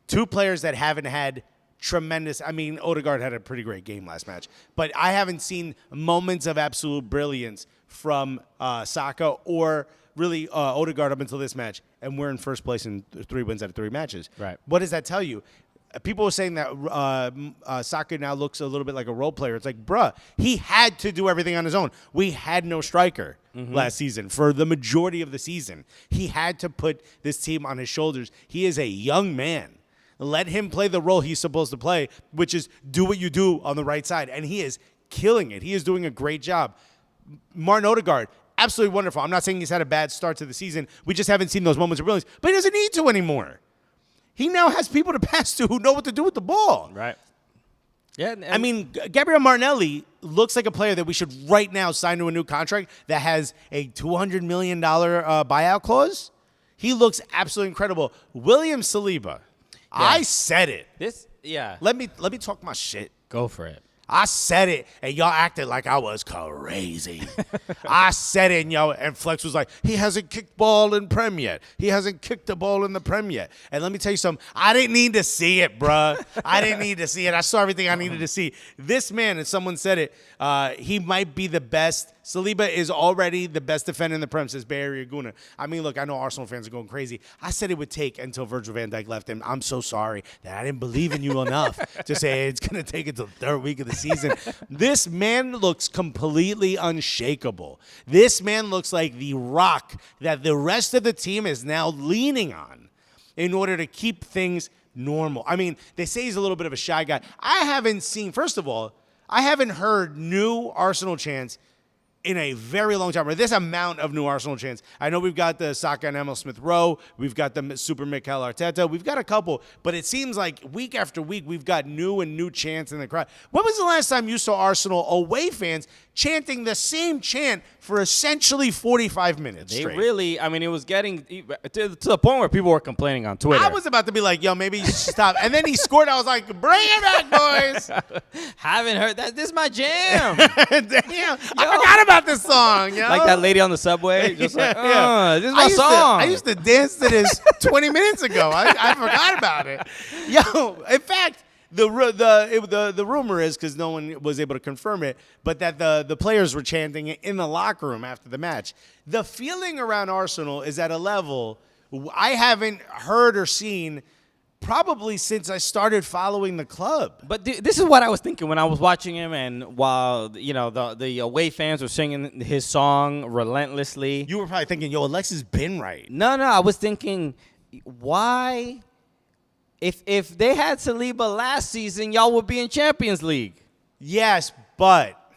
2 players that haven't had tremendous. I mean, Odegaard had a pretty great game last match, but I haven't seen moments of absolute brilliance from Saka or really Odegaard up until this match, and we're in first place in 3 wins out of 3 matches. Right. What does that tell you? People were saying that Saka now looks a little bit like a role player. It's like, bruh, he had to do everything on his own. We had no striker last season for the majority of the season. He had to put this team on his shoulders. He is a young man. Let him play the role he's supposed to play, which is do what you do on the right side. And he is killing it. He is doing a great job. Martin Odegaard, absolutely wonderful. I'm not saying he's had a bad start to the season. We just haven't seen those moments of brilliance. But he doesn't need to anymore. He now has people to pass to who know what to do with the ball. Right. Yeah. I mean, Gabriel Martinelli looks like a player that we should right now sign to a new contract that has a $200 million buyout clause. He looks absolutely incredible. William Saliba. Yeah. I said it. Let me talk my shit. Go for it. I said it, and y'all acted like I was crazy. I said it, and Flex was like, he hasn't kicked ball in Prem yet. He hasn't kicked the ball in the Prem yet. And let me tell you something. I didn't need to see it, bruh. I didn't need to see it. I saw everything I needed to see. This man, and someone said it, he might be the best. Saliba is already the best defender in the Prem, says Bay Area Guna. I mean, look, I know Arsenal fans are going crazy. I said it would take until Virgil van Dijk left him. I'm so sorry that I didn't believe in you enough to say it's going to take until the 3rd week of the season. This man looks completely unshakable. This man looks like the rock that the rest of the team is now leaning on in order to keep things normal. I mean, they say he's a little bit of a shy guy. I haven't seen, first of all, I haven't heard new Arsenal chants in a very long time, or this amount of new Arsenal chants. I know we've got the Saka and Emil Smith-Rowe. We've got the Super Mikel Arteta. We've got a couple, but it seems like week after week we've got new chants in the crowd. When was the last time you saw Arsenal away fans chanting the same chant for essentially 45 minutes straight? They really, I mean, it was getting to the point where people were complaining on Twitter. I was about to be like, yo, maybe you should stop. And then he scored. I was like, bring it back, boys. Haven't heard that. This is my jam. Damn. I forgot about this song, yo. Like that lady on the subway. Just like, this is my song. I used to dance to this 20 minutes ago. I forgot about it. Yo, in fact, the rumor is, because no one was able to confirm it, but that the players were chanting it in the locker room after the match. The feeling around Arsenal is at a level I haven't heard or seen probably since I started following the club. But this is what I was thinking when I was watching him, and while the away fans were singing his song relentlessly. You were probably thinking, yo, Alexis been right. No, I was thinking, why? If they had Saliba last season, y'all would be in Champions League. Yes, but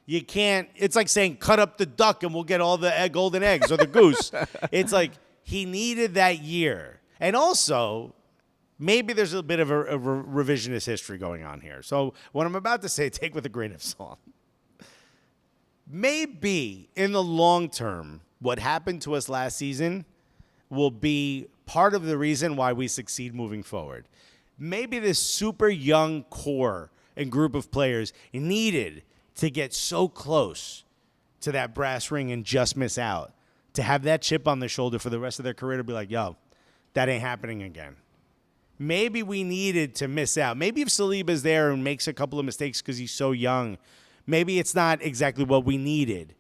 you can't. It's like saying cut up the duck and we'll get all the golden eggs or the goose. It's like he needed that year. And also, maybe there's a bit of a revisionist history going on here. So what I'm about to say, take with a grain of salt. Maybe in the long term, what happened to us last season will be part of the reason why we succeed moving forward. Maybe this super young core and group of players needed to get so close to that brass ring and just miss out. To have that chip on their shoulder for the rest of their career to be like, yo, that ain't happening again. Maybe we needed to miss out. Maybe if Saliba's there and makes a couple of mistakes because he's so young, maybe it's not exactly what we needed.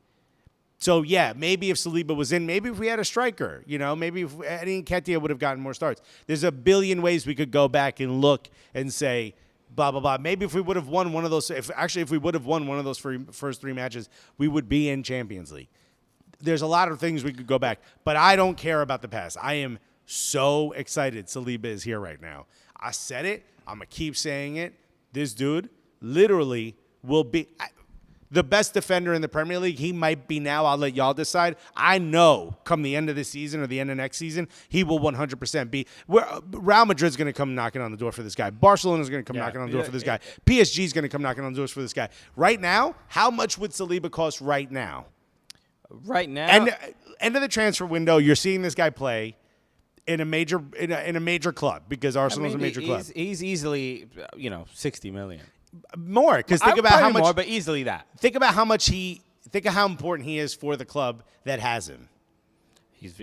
So, yeah, maybe if Saliba was in, maybe if we had a striker, maybe if Eddie Nketiah would have gotten more starts. There's a billion ways we could go back and look and say, blah, blah, blah. Maybe if we would have won one of those, if we would have won one of those first 3 matches, we would be in Champions League. There's a lot of things we could go back, but I don't care about the past. I am so excited Saliba is here right now. I said it. I'm going to keep saying it. This dude literally will be the best defender in the Premier League. He might be now. I'll let y'all decide. I know come the end of the season or the end of next season, he will 100% be. Real Madrid's going to come knocking on the door for this guy. Barcelona's going to come knocking on the door for this guy. PSG's going to come knocking on the doors for this guy. Right now, how much would Saliba cost right now? Right now? And end of the transfer window, you're seeing this guy play in a major club because Arsenal's a major club. He's easily, 60 million. More, because think about how much more, but easily that. Think of how important he is for the club that has him. He's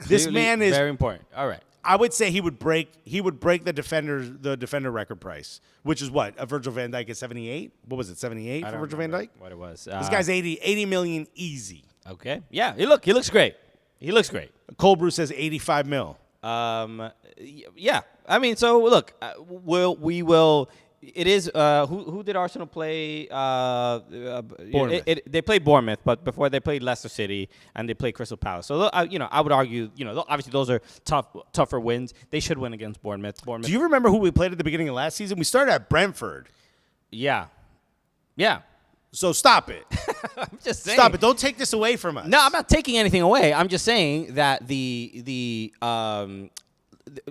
this man is very important. All right. I would say he would break the defender record price, which is what? A Virgil van Dijk is 78? What was it, 78 for Virgil van Dijk? What it was. This guy's 80 million easy. Okay. Yeah, he looks great. He looks great. Cold Brew says 85 mil. Yeah. I mean, so look, we will. It is who did Arsenal play? Bournemouth. They played Bournemouth, but before they played Leicester City and they played Crystal Palace. So I would argue, obviously those are tougher wins. They should win against Bournemouth. Do you remember who we played at the beginning of last season? We started at Brentford. Yeah. So stop it. I'm just saying. Stop it. Don't take this away from us. No, I'm not taking anything away. I'm just saying that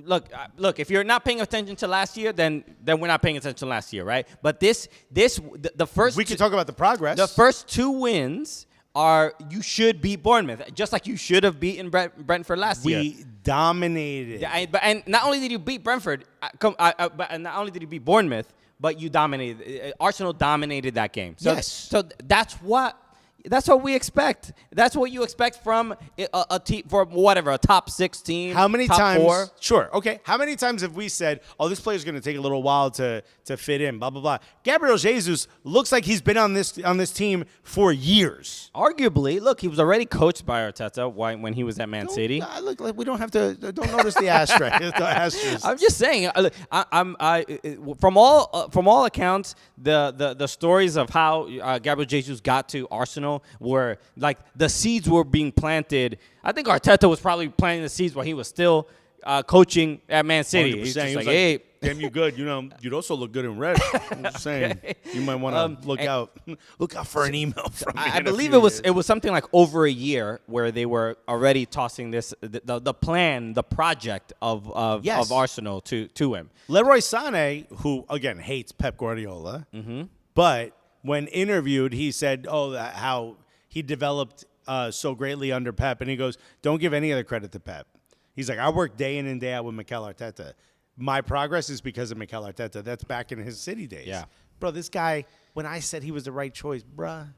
Look, if you're not paying attention to last year, then we're not paying attention to last year, right? But the first we can talk about the progress. The first 2 wins are you should beat Bournemouth, just like you should have beaten Brentford last year. We dominated. And not only did you beat Brentford, but not only did you beat Bournemouth, but you dominated. Arsenal dominated that game. So, yes. So that's what we expect. That's what you expect from a team, for whatever, a top 6 team. How many top times? 4? Sure. Okay. How many times have we said, "Oh, this player's going to take a little while to fit in"? Blah blah blah. Gabriel Jesus looks like he's been on this team for years. Arguably, look, he was already coached by Arteta when he was at Man City. Look, like we don't have to. Don't notice the asterisk. I'm just saying. From all accounts, the stories of how Gabriel Jesus got to Arsenal were like the seeds were being planted. I think Arteta was probably planting the seeds while he was still coaching at Man City. He's just like, hey, damn, you good. You'd also look good in red. I'm just saying, you might want to look out. Look out for an email from me. I believe it was something like over a year where they were already tossing the plan, the project of Arsenal to him. Leroy Sané, who again hates Pep Guardiola, but when interviewed, he said, how he developed so greatly under Pep. And he goes, don't give any other credit to Pep. He's like, I work day in and day out with Mikel Arteta. My progress is because of Mikel Arteta. That's back in his City days. Yeah. Bro, this guy, when I said he was the right choice, bruh,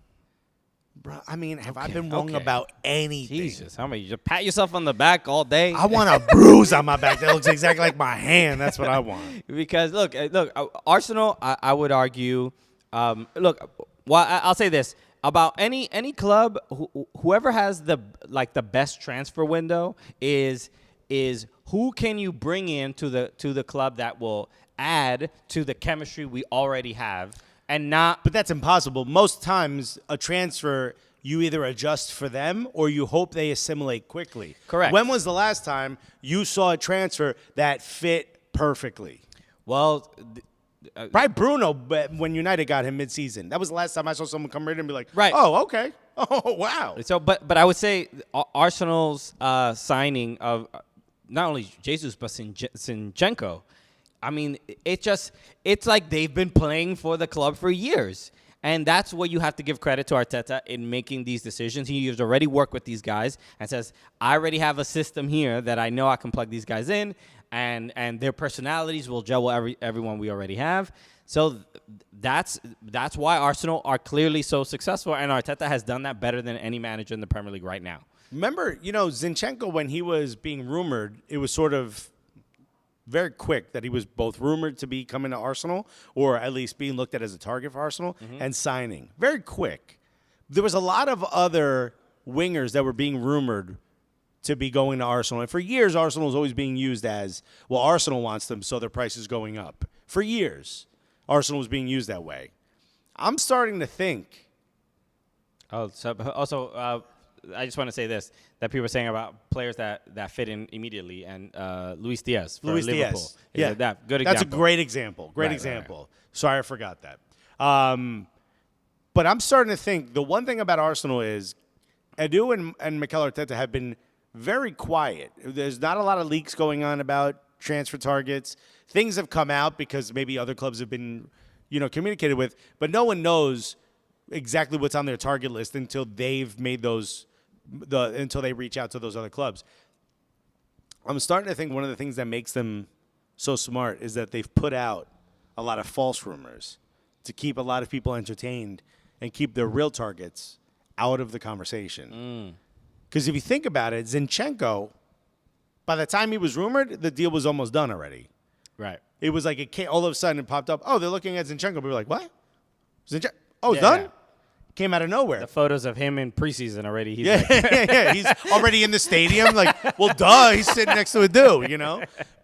I mean, have I been wrong about anything? Jesus, how many? You just pat yourself on the back all day? I want a bruise on my back that looks exactly like my hand. That's what I want. Because, look, Arsenal, I would argue, I'll say this. About any club, whoever has the best transfer window is who can you bring in to the club that will add to the chemistry we already have and not. But that's impossible. Most times, a transfer you either adjust for them or you hope they assimilate quickly. Correct. When was the last time you saw a transfer that fit perfectly? Well. Probably Bruno, but when United got him mid-season. That was the last time I saw someone come in and be like, right. Oh, okay. Oh, wow. So, but I would say Arsenal's signing of not only Jesus, but Zinchenko, I mean, it's like they've been playing for the club for years. And that's what you have to give credit to Arteta in making these decisions. He has already worked with these guys and says, I already have a system here that I know I can plug these guys in, and their personalities will gel with everyone we already have. So that's why Arsenal are clearly so successful, and Arteta has done that better than any manager in the Premier League right now. Remember, Zinchenko, when he was being rumored, it was sort of very quick that he was both rumored to be coming to Arsenal, or at least being looked at as a target for Arsenal, and signing. Very quick. There was a lot of other wingers that were being rumored to be going to Arsenal. And for years, Arsenal was always being used as, well, Arsenal wants them, so their price is going up. For years, Arsenal was being used that way. I'm starting to think. I just want to say this, that people are saying about players that fit in immediately, and Luis Diaz for Liverpool. Diaz. Yeah, good example. That's a great example. Great example. Right. Sorry, I forgot that. But I'm starting to think the one thing about Arsenal is Edu and Mikel Arteta have been very quiet. There's not a lot of leaks going on about transfer targets. Things have come out because maybe other clubs have been, communicated with, but no one knows exactly what's on their target list until they've made until they reach out to those other clubs. I'm starting to think one of the things that makes them so smart is that they've put out a lot of false rumors to keep a lot of people entertained and keep their real targets out of the conversation. Because if you think about it, Zinchenko, by the time he was rumored, the deal was almost done already. Right. It was like all of a sudden it popped up. Oh, they're looking at Zinchenko. We were like, what? Zinchenko? Oh, it's done? Came out of nowhere. The photos of him in preseason already. He's He's already in the stadium. Like, well, duh, he's sitting next to a dude,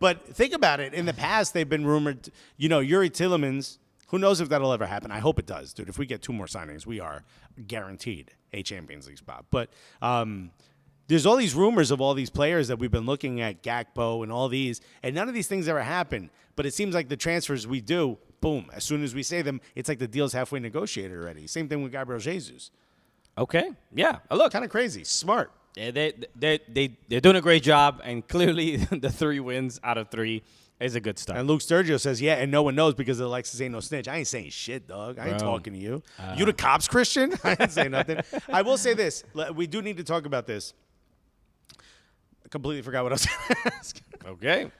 But think about it. In the past, they've been rumored, Yuri Tillemans. Who knows if that'll ever happen? I hope it does, dude. If we get 2 more signings, we are guaranteed a Champions League spot. But there's all these rumors of all these players that we've been looking at, Gakpo and all these, and none of these things ever happen. But it seems like the transfers we do, boom, as soon as we say them, it's like the deal's halfway negotiated already. Same thing with Gabriel Jesus. Okay. Yeah. Look. Kind of crazy. Smart. Yeah, they're doing a great job, and clearly the 3 wins out of 3 is a good start. And Luke Sturgio says, yeah, and no one knows because Alexis ain't no snitch. I ain't saying shit, dog. I ain't talking to you. You the cops, Christian? I ain't saying nothing. I will say this. We do need to talk about this. I completely forgot what I was going to ask. Okay.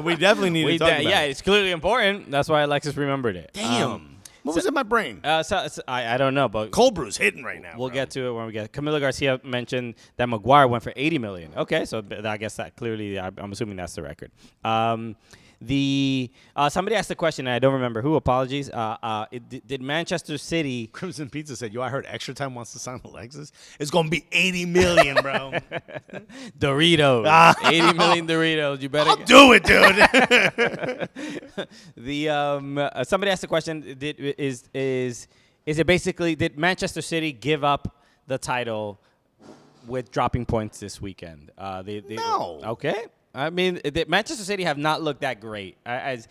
We definitely need to talk about it. Yeah, it's clearly important. That's why Alexis remembered it. Damn. What was in my brain? I don't know, but Cold Brew's hitting right now. We'll get to it when we get. Camilo Garcia mentioned that Maguire went for $80 million. Okay, so I guess that clearly, I'm assuming that's the record. Somebody asked the question, and I don't remember who. Apologies. Did Manchester City? Crimson Pizza said, "Yo, I heard Extra Time wants to sign Alexis. It's gonna be $80 million, bro. Doritos, $80 million Doritos. You better. I'll do it, dude." Somebody asked the question: Is it basically did Manchester City give up the title with dropping points this weekend? No. Okay. I mean, Manchester City have not looked that great. I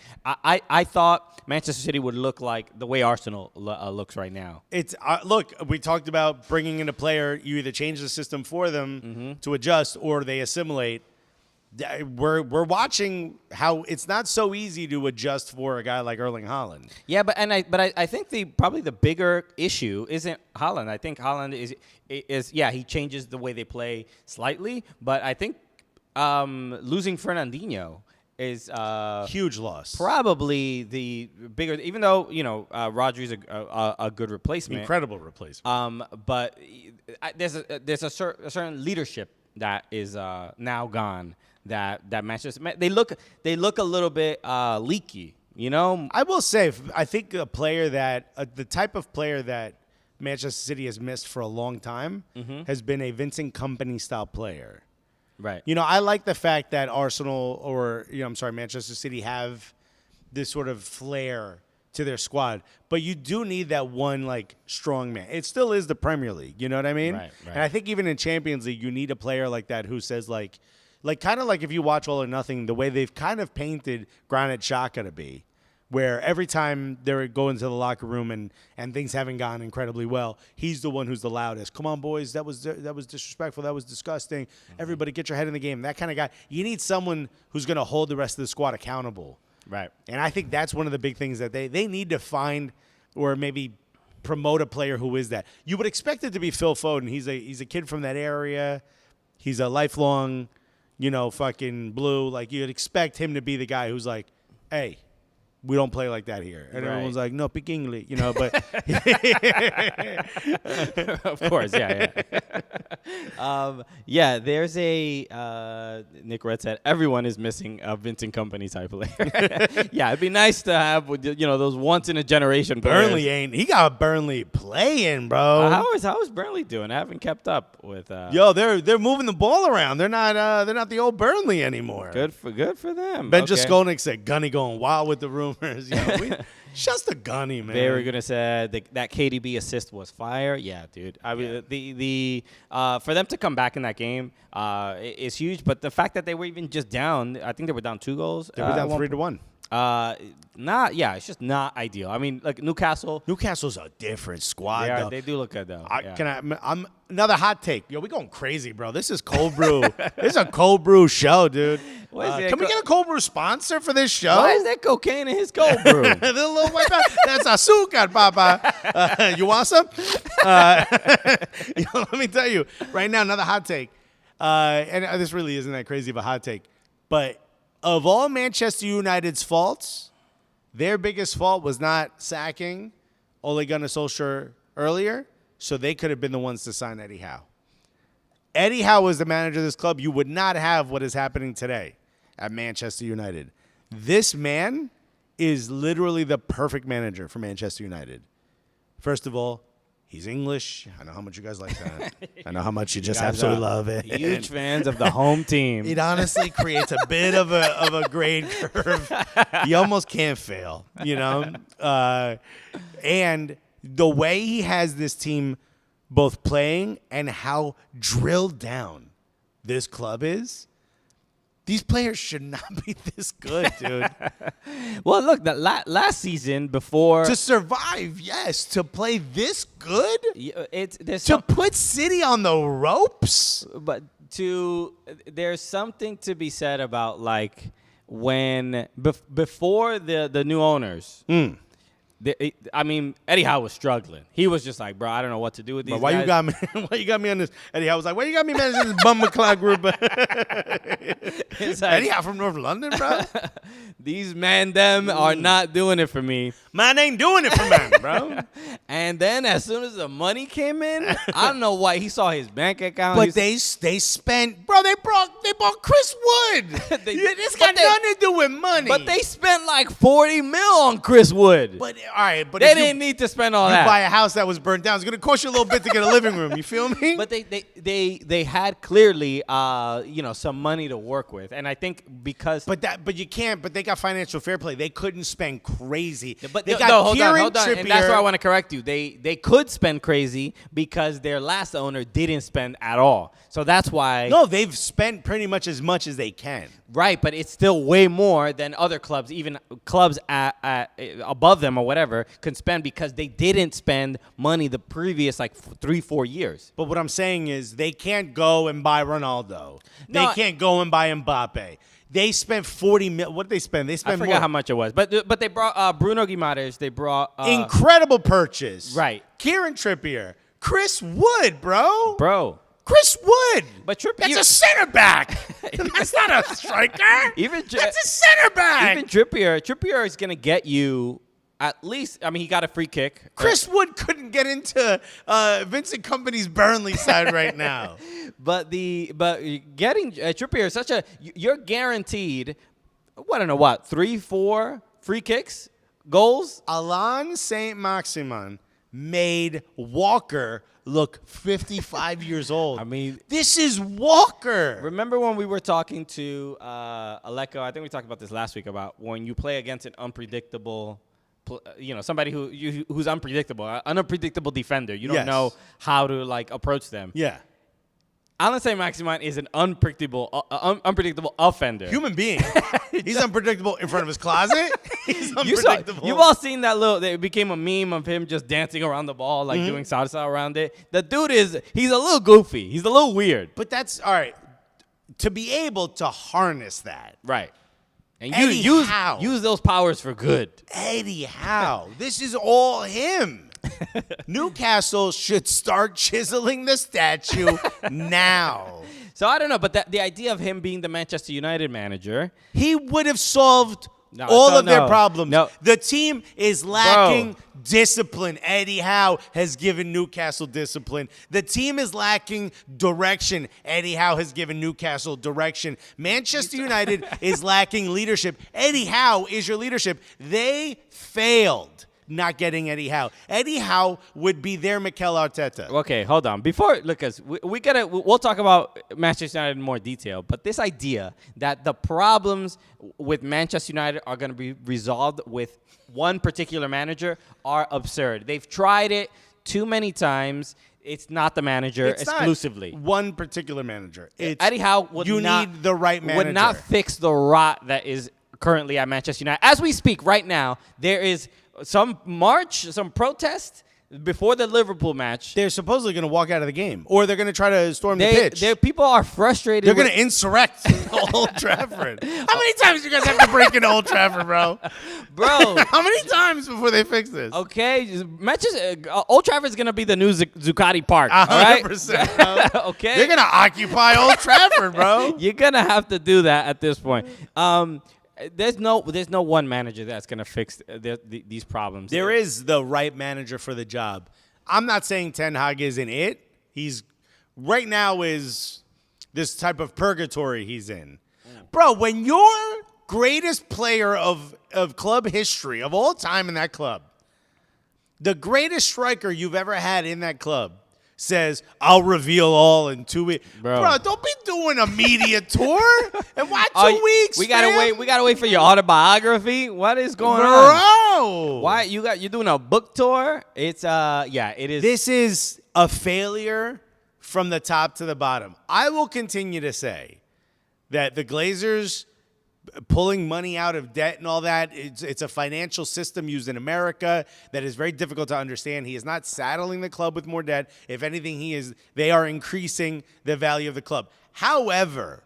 thought Manchester City would look like the way Arsenal looks right now. It's look, we talked about bringing in a player. You either change the system for them to adjust, or they assimilate. We're watching how it's not so easy to adjust for a guy like Erling Haaland. Yeah, but I think probably the bigger issue isn't Haaland. I think Haaland is he changes the way they play slightly, but I think losing Fernandinho is huge loss. Probably the bigger, even though Rodri's a good replacement, incredible replacement. But there's a certain leadership that is now gone. That Manchester they look a little bit leaky. I will say, I think a player that the type of player that Manchester City has missed for a long time has been a Vincent Kompany style player. Right. I like the fact that Arsenal Manchester City have this sort of flair to their squad, but you do need that one strong man. It still is the Premier League, you know what I mean? Right. And I think even in Champions League, you need a player like that who says kind of like if you watch All or Nothing, the way they've kind of painted Granit Xhaka to be, where every time they go into the locker room and things haven't gone incredibly well, he's the one who's the loudest. Come on, boys, that was disrespectful. That was disgusting. Everybody get your head in the game. That kind of guy. You need someone who's going to hold the rest of the squad accountable. Right. And I think that's one of the big things that they need to find, or maybe promote a player who is that. You would expect it to be Phil Foden. He's a kid from that area. He's a lifelong, fucking blue. Like, you'd expect him to be the guy who's like, hey, we don't play like that here. And everyone's like, no, speak English, but. Of course, yeah. There's Nick Red said, everyone is missing a Vincent Kompany type player. Yeah, it'd be nice to have, those once-in-a-generation players. Burnley he got Burnley playing, bro. How is Burnley doing? I haven't kept up with. Yo, they're moving the ball around. They're not the old Burnley anymore. Good for them. Ben Jaskolnik said Gunny going wild with the rumors. Just the Gunny, man. They were gonna say that KDB assist was fire. Yeah, dude. I mean, the for them to come back in that game is huge. But the fact that they were even just down, I think they were down 2 goals. They were down 3-1. It's just not ideal. I mean, like Newcastle's a different squad. Though. They do look good though. I'm another hot take. Yo, we going crazy, bro. This is cold brew. This is a cold brew show, dude. Can we get a cold brew sponsor for this show? Why is there cocaine in his cold brew? The little white bag. That's azúcar, papa. You want some? Let me tell you right now, another hot take. And this really isn't that crazy of a hot take, but of all Manchester United's faults, their biggest fault was not sacking Ole Gunnar Solskjaer earlier, so they could have been the ones to sign Eddie Howe. Eddie Howe was the manager of this club. You would not have what is happening today at Manchester United. This man is literally the perfect manager for Manchester United. First of all, he's English. I know how much you guys like that. I know how much you just absolutely love it. Huge fans of the home team. It honestly creates a bit of a grade curve. You almost can't fail, and the way he has this team both playing and how drilled down this club is, these players should not be this good, dude. Well, look, that last season before to survive, yes, to play this good, to put City on the ropes, but there's something to be said about like when before the new owners. Eddie Howe was struggling. He was just like, bro, I don't know what to do with these guys. Why you got me on this? Eddie Howe was like, why you got me managing this bum McCloud group? Like, Eddie Howe from North London, bro? These them are not doing it for me. Man ain't doing it for man, bro. And then as soon as the money came in, I don't know why he saw his bank account. But they spent, bro, they bought Chris Wood. This got nothing to do with money. But they spent like 40 mil on Chris Wood. But all right, but they didn't need to spend all that. You buy a house that was burnt down. It's gonna cost you a little bit to get a living room. You feel me? But they had clearly some money to work with, and I think because but you can't. But they got financial fair play. They couldn't spend crazy. But they got hold on, and that's where I want to correct you. They could spend crazy because their last owner didn't spend at all. So that's why. No, they've spent pretty much as they can. Right, but it's still way more than other clubs, even clubs at above them or whatever, can spend because they didn't spend money the previous 3-4 years. But what I'm saying is they can't go and buy Ronaldo. They can't go and buy Mbappe. They spent 40 mil. What did they spend? They spent I forgot how much it was. But they brought Bruno Guimaraes. They brought incredible purchase. Right. Kieran Trippier. Chris Wood, bro. Chris Wood. But Trippier. That's a center back. That's not a striker. That's a center back. Even Trippier is going to get you at least. I mean, he got a free kick. Chris Wood couldn't get into Vincent Kompany's Burnley side right now. But getting Trippier is you're guaranteed. I don't know what 3-4 free kicks, goals. Alain Saint-Maximin made Walker look 55 years old. I mean, this is Walker. Remember when we were talking to Aleko? I think we talked about this last week about when you play against an unpredictable, somebody who's unpredictable, an unpredictable defender. You don't know how to approach them. Yeah. Alain Saint-Maximin is an unpredictable offender. Human being. He's unpredictable in front of his closet. He's unpredictable. You've all seen that it became a meme of him just dancing around the ball, doing salsa around it. The dude he's a little goofy. He's a little weird. But that's, all right, to be able to harness that. Right. And use those powers for good. Eddie Howe. This is all him. Newcastle should start chiseling the statue now. So I don't know, but the idea of him being the Manchester United manager, He would have solved all of their problems. No. The team is lacking discipline. Eddie Howe has given Newcastle discipline. The team is lacking direction. Eddie Howe has given Newcastle direction. Manchester United is lacking leadership. Eddie Howe is your leadership. They failed not getting Eddie Howe. Eddie Howe would be their Mikel Arteta. Okay, hold on. Before, Lucas, we'll talk about Manchester United in more detail, but this idea that the problems with Manchester United are going to be resolved with one particular manager are absurd. They've tried it too many times. It's not the manager It's exclusively. not one particular manager. It's, Eddie Howe need the right manager. would not fix the rot that is currently at Manchester United. As we speak right now, there is some march, some protest before the Liverpool match. They're supposedly going to walk out of the game, or they're going to try to storm the pitch. People are frustrated. They're going to insurrect Old Trafford. How many times do you guys have to break into Old Trafford, bro? Bro. How many times before they fix this? Okay, Manchester, Old Trafford's going to be the new Zuccotti Park, all right? 100%, bro. Okay. They're going to occupy Old Trafford, bro. You're going to have to do that at this point. There's no one manager that's going to fix these problems. There is the right manager for the job. I'm not saying Ten Hag isn't it. He's right now is this type of purgatory he's in. Bro, when your greatest player of club history of all time in that club, the greatest striker you've ever had in that club, says, I'll reveal all in 2 weeks. Bro, don't be doing a media tour. And why 2 weeks, We gotta wait. We gotta wait for your autobiography. What is going on? Bro. Why you're doing a book tour? It's it is. This is a failure from the top to the bottom. I will continue to say that the Glazers pulling money out of debt and all that, it's a financial system used in America that is very difficult to understand. He is not saddling the club with more debt. If anything, they are increasing the value of the club. However,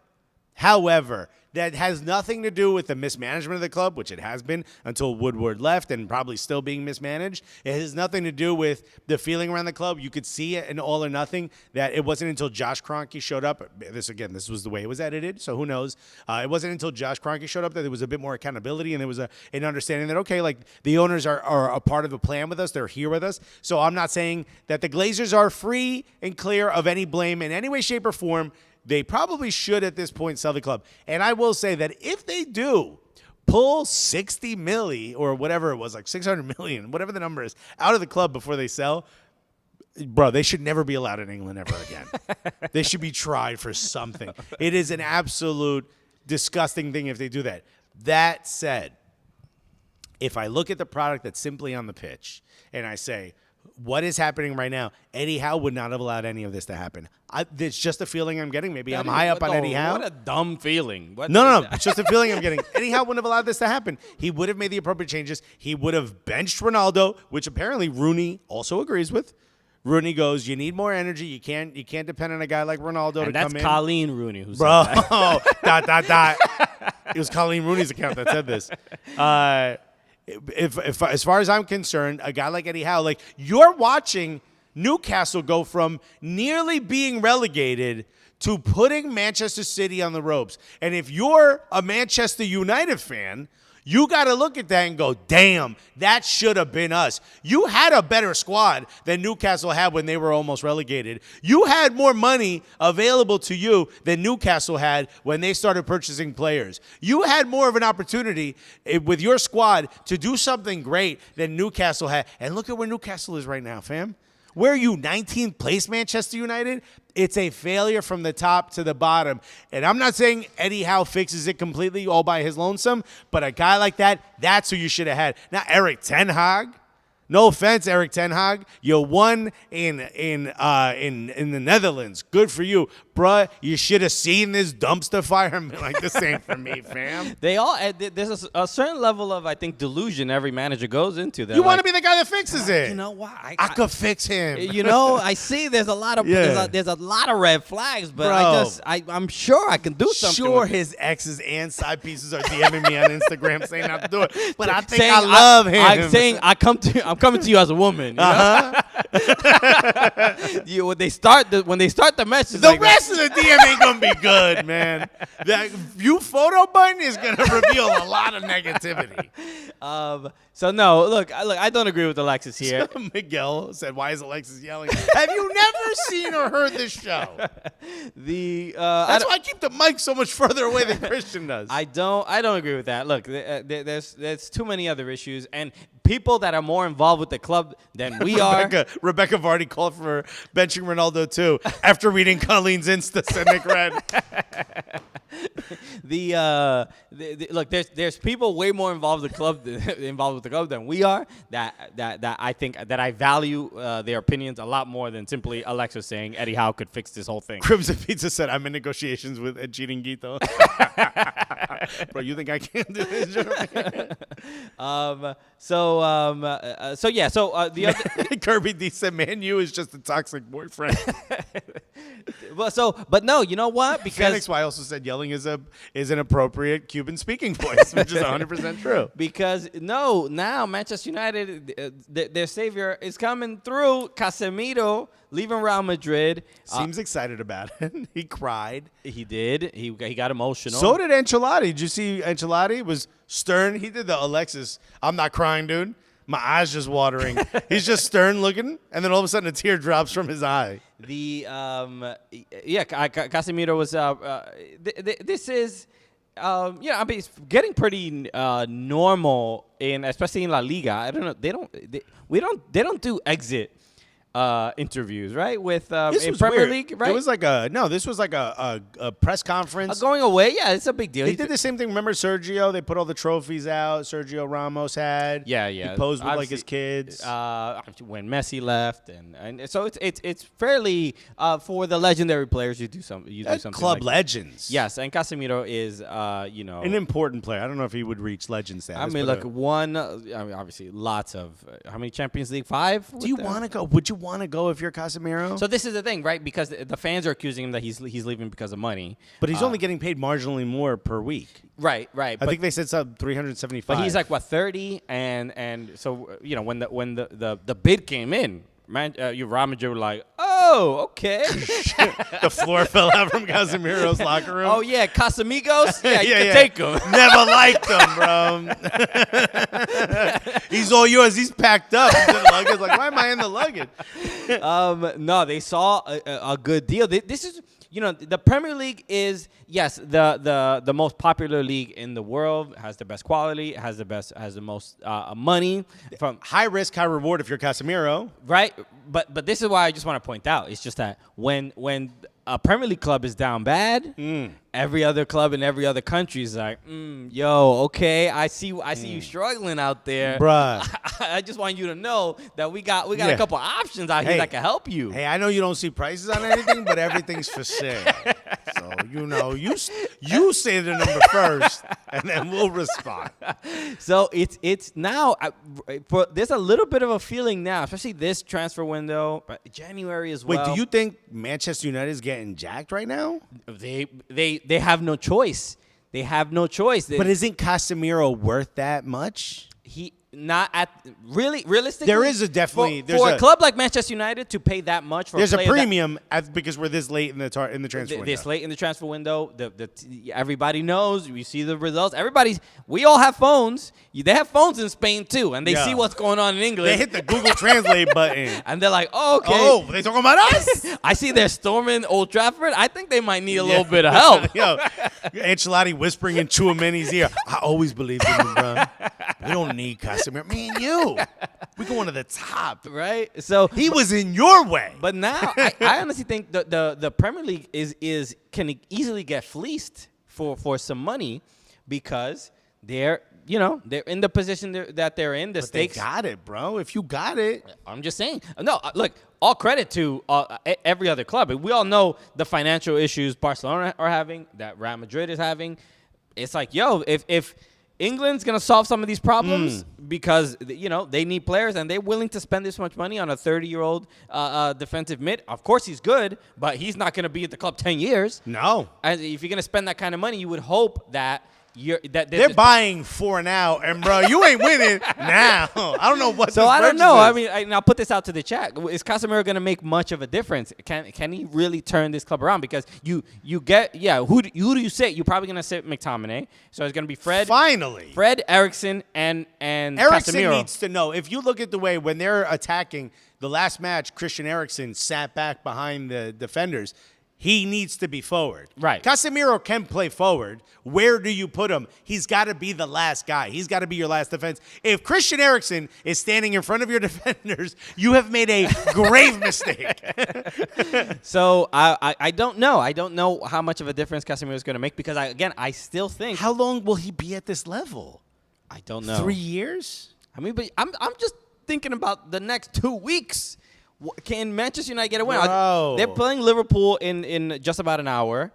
that has nothing to do with the mismanagement of the club, which it has been until Woodward left and probably still being mismanaged. It has nothing to do with the feeling around the club. You could see it in All or Nothing that it wasn't until Josh Kroenke showed up. This was the way it was edited, so who knows? It wasn't until Josh Kroenke showed up that there was a bit more accountability and there was an understanding that, okay, like the owners are a part of the plan with us. They're here with us. So I'm not saying that the Glazers are free and clear of any blame in any way, shape, or form. They probably should at this point sell the club. And I will say that if they do pull 60 milli or whatever it was, like 600 million, whatever the number is, out of the club before they sell, bro, they should never be allowed in England ever again. They should be tried for something. It is an absolute disgusting thing if they do that. That said, if I look at the product that's simply on the pitch and I say, what is happening right now? Eddie Howe would not have allowed any of this to happen. It's just a feeling I'm getting. Maybe I'm high up on Eddie Howe. What a dumb feeling. No. It's just a feeling I'm getting. Eddie Howe wouldn't have allowed this to happen. He would have made the appropriate changes. He would have benched Ronaldo, which apparently Rooney also agrees with. Rooney goes, you need more energy. You can't depend on a guy like Ronaldo to come in. That's Colleen Rooney who said that. It was Colleen Rooney's account that said this. If as far as I'm concerned, a guy like Eddie Howe, like you're watching Newcastle go from nearly being relegated to putting Manchester City on the ropes. And if you're a Manchester United fan, you got to look at that and go, damn, that should have been us. You had a better squad than Newcastle had when they were almost relegated. You had more money available to you than Newcastle had when they started purchasing players. You had more of an opportunity with your squad to do something great than Newcastle had. And look at where Newcastle is right now, fam. Where are you, 19th place, Manchester United? It's a failure from the top to the bottom. And I'm not saying Eddie Howe fixes it completely all by his lonesome, but a guy like that, that's who you should have had. Not Eric Ten Hag. No offense, Eric Ten Hag. You won in the Netherlands. Good for you. bruh, you should have seen this dumpster fire. I'm like, this ain't for me, fam. They all there's a certain level of, I think, delusion every manager goes into. You want to be the guy that fixes it. You know why? I could fix him. You know, I see there's a lot of there's a lot of red flags, but I'm sure I can do something. Sure, his exes and side pieces are DMing me on Instagram saying not to do it, but I think saying I love him. I'm saying I'm coming to you as a woman. You know? When they start the message, the rest of the DM ain't gonna be good, man. That view photo button is gonna reveal a lot of negativity. So no, look, I don't agree with Alexis here. Miguel said, "Why is Alexis yelling?" Have you never seen or heard this show? That's why I keep the mic so much further away than Christian does. I don't agree with that. Look, there's too many other issues and people that are more involved with the club than we are. Rebecca Vardy called for benching Ronaldo too after reading Colleen's Insta, said Nick Red. Look, there's people way more involved with the club than we are. That I think that I value their opinions a lot more than simply Alexa saying Eddie Howe could fix this whole thing. Crimson Pizza said, "I'm in negotiations with Ed Chiringuito." Bro, you think I can't do this? The other Kirby D said, "Man, you is just a toxic boyfriend." But no, you know what? Because Phoenix Y also said yelling is an appropriate Cuban speaking voice, which is 100% true. Because now Manchester United, their savior is coming through. Casemiro leaving Real Madrid. Seems excited about it. He cried. He did. He got emotional. So did Ancelotti. Did you see Ancelotti was stern? He did the Alexis, "I'm not crying, dude. My eyes just watering." He's just stern looking, and then all of a sudden a tear drops from his eye. Casemiro was. This is. I mean, it's getting pretty normal especially in La Liga. I don't know. They don't do exit interviews, right? With in Premier weird. League, right? It was like this was like a press conference. Going away, yeah, it's a big deal. They did the same thing. Remember Sergio? They put all the trophies out. Sergio Ramos had. Yeah. He posed with like his kids. When Messi left, and so it's fairly for the legendary players. You do something. Club like legends. Yes, and Casemiro is an important player. I don't know if he would reach legend status. I mean, look, obviously lots of how many Champions League? 5. Do you want to go? Would you want to go if you're Casemiro? So this is the thing, right? Because the fans are accusing him that he's leaving because of money. But he's only getting paid marginally more per week. Right. I think they said something 375. But he's like 30, and so when the bid came in, Real Madrid were like, oh, okay. The floor fell out from Casemiro's locker room. Oh yeah, Casamigos. Yeah, you can take him. Never liked him, bro. He's all yours. He's packed up. He's in the luggage. Like, why am I in the luggage? No, they saw a good deal. This is. The Premier League is, yes, the most popular league in the world, has the best quality, has the most money. From high risk, high reward if you're Casemiro. Right? But this is why I just want to point out. It's just that when a Premier League club is down bad, every other club in every other country is like, yo, okay, I see you struggling out there. Bruh. I just want you to know that we got a couple options out here that can help you. Hey, I know you don't see prices on anything, but everything's for sale. So, you say the number first, and then we'll respond. So it's now, there's a little bit of a feeling now, especially this transfer window, January as well. Wait, do you think Manchester United is getting jacked right now? They have no choice. They have no choice. But isn't Casemiro worth that much? He not at realistically. There is for a club like Manchester United to pay that much for there's a premium because we're this late in the transfer window. This late in the transfer window, everybody knows. We see the results. We all have phones. They have phones in Spain too, and they see what's going on in England. They hit the Google Translate button, and they're like, "Oh, okay. Oh, they talking about us?" I see they're storming Old Trafford. I think they might need a little bit of help. Yo, Ancelotti whispering in Chouameni's ear. I always believed in you, bro. We don't need Casemiro. Me and you. We going to the top. Right? So he was in your way. But now I honestly think the Premier League can easily get fleeced for some money because they're they're in the position that they're in. The But stakes. they got it, bro. If you got it. I'm just saying. No, look, all credit to every other club. We all know the financial issues Barcelona are having, that Real Madrid is having. It's like, if England's going to solve some of these problems because, they need players and they're willing to spend this much money on a 30-year-old defensive mid. Of course, he's good, but he's not going to be at the club 10 years. No. And if you're going to spend that kind of money, you would hope that they're buying for now, and bro, you ain't winning now. I don't know what. So this I don't purchase know. is. I mean, I'll put this out to the chat. Is Casemiro going to make much of a difference? Can he really turn this club around? Because you get who do you sit? You're probably going to sit McTominay. So it's going to be Finally, Fred, Eriksen, and Eriksen Casemiro. needs to know. If you look at the way when they're attacking the last match, Christian Eriksen sat back behind the defenders. He needs to be forward. Right. Casemiro can play forward. Where do you put him? He's got to be the last guy. He's got to be your last defense. If Christian Eriksen is standing in front of your defenders, you have made a grave mistake. So I don't know. I don't know how much of a difference Casemiro is going to make because, I still think. How long will he be at this level? I don't know. 3 years? I mean, but I'm just thinking about the next 2 weeks. Can Manchester United get a win? Bro. They're playing Liverpool in just about an hour.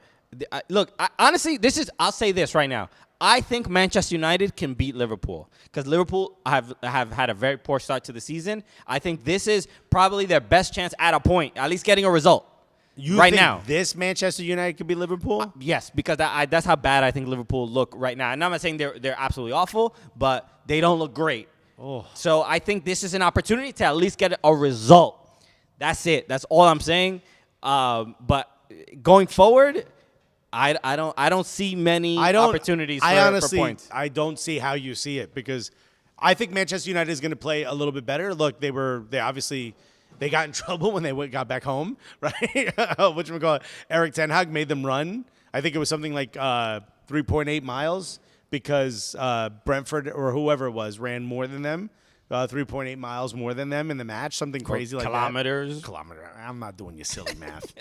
Look, honestly, I'll say this right now. I think Manchester United can beat Liverpool because Liverpool have had a very poor start to the season. I think this is probably their best chance at a point, at least getting a result. You right think now, this Manchester United could be Liverpool? Yes, because that's how bad I think Liverpool look right now. And I'm not saying they're absolutely awful, but they don't look great. Oh. So I think this is an opportunity to at least get a result. That's it. That's all I'm saying. But going forward, I don't see many opportunities for points. I don't see how you see it because I think Manchester United is going to play a little bit better. Look, they obviously got in trouble when they got back home, right? Whatchamacallit, Eric Ten Hag made them run. I think it was something like 3.8 miles because Brentford or whoever it was ran more than them. 3.8 miles more than them in the match, something crazy like kilometers. that. Kilometer. I'm not doing your silly math.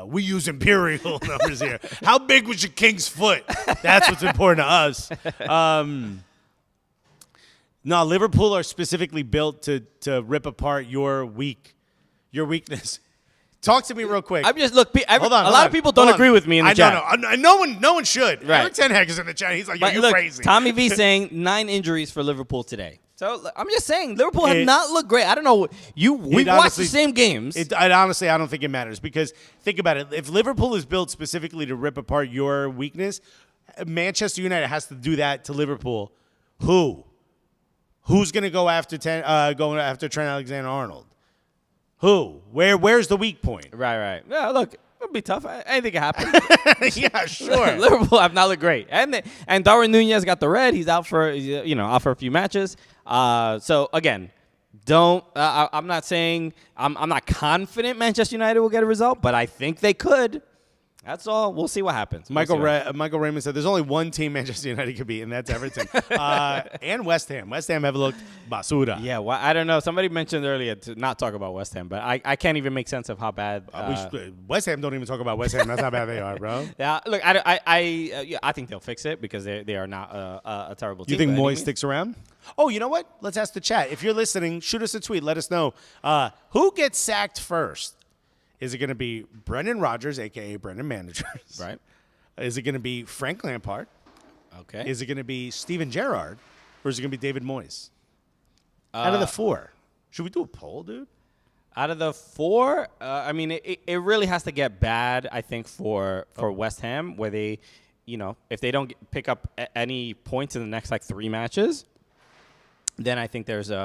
We use imperial numbers here. How big was your king's foot? That's what's important to us. No, Liverpool are specifically built to rip apart your weakness. Talk to me real quick. I'm just a hold lot of people don't agree with me in the chat. No one should. Right. Eric Ten Hag is in the chat. He's like, But you look, crazy. Tommy V saying 9 injuries for Liverpool today. So I'm just saying Liverpool have not looked great. I don't know. We watched the same games. Honestly, I don't think it matters because think about it. If Liverpool is built specifically to rip apart your weakness, Manchester United has to do that to Liverpool. Who's going to go after Trent Alexander-Arnold? Who? Where's the weak point? Right. Yeah, look, it'll be tough. Anything can happen. Yeah, sure. Liverpool have not looked great, and Darwin Nunez got the red. He's out for a few matches. So again, I'm not saying I'm not confident Manchester United will get a result, but I think they could. That's all. We'll see what happens. Michael Raymond said there's only one team Manchester United could beat, and that's Everton. And West Ham. West Ham have looked basura. Yeah, well, I don't know. Somebody mentioned earlier to not talk about West Ham, but I can't even make sense of how bad. West Ham don't even talk about West Ham. That's how bad they are, bro. Yeah, look, I think they'll fix it because they are not a terrible team. You think Moyes sticks around? Oh, you know what? Let's ask the chat. If you're listening, shoot us a tweet. Let us know. Who gets sacked first? Is it going to be Brendan Rodgers, a.k.a. Brendan Managers? Right. Is it going to be Frank Lampard? Okay. Is it going to be Steven Gerrard? Or is it going to be David Moyes? Out of the 4. Should we do a poll, dude? Out of the 4, I mean, it really has to get bad, I think, for West Ham, where they, if they don't pick up any points in the next, 3 matches, then I think it's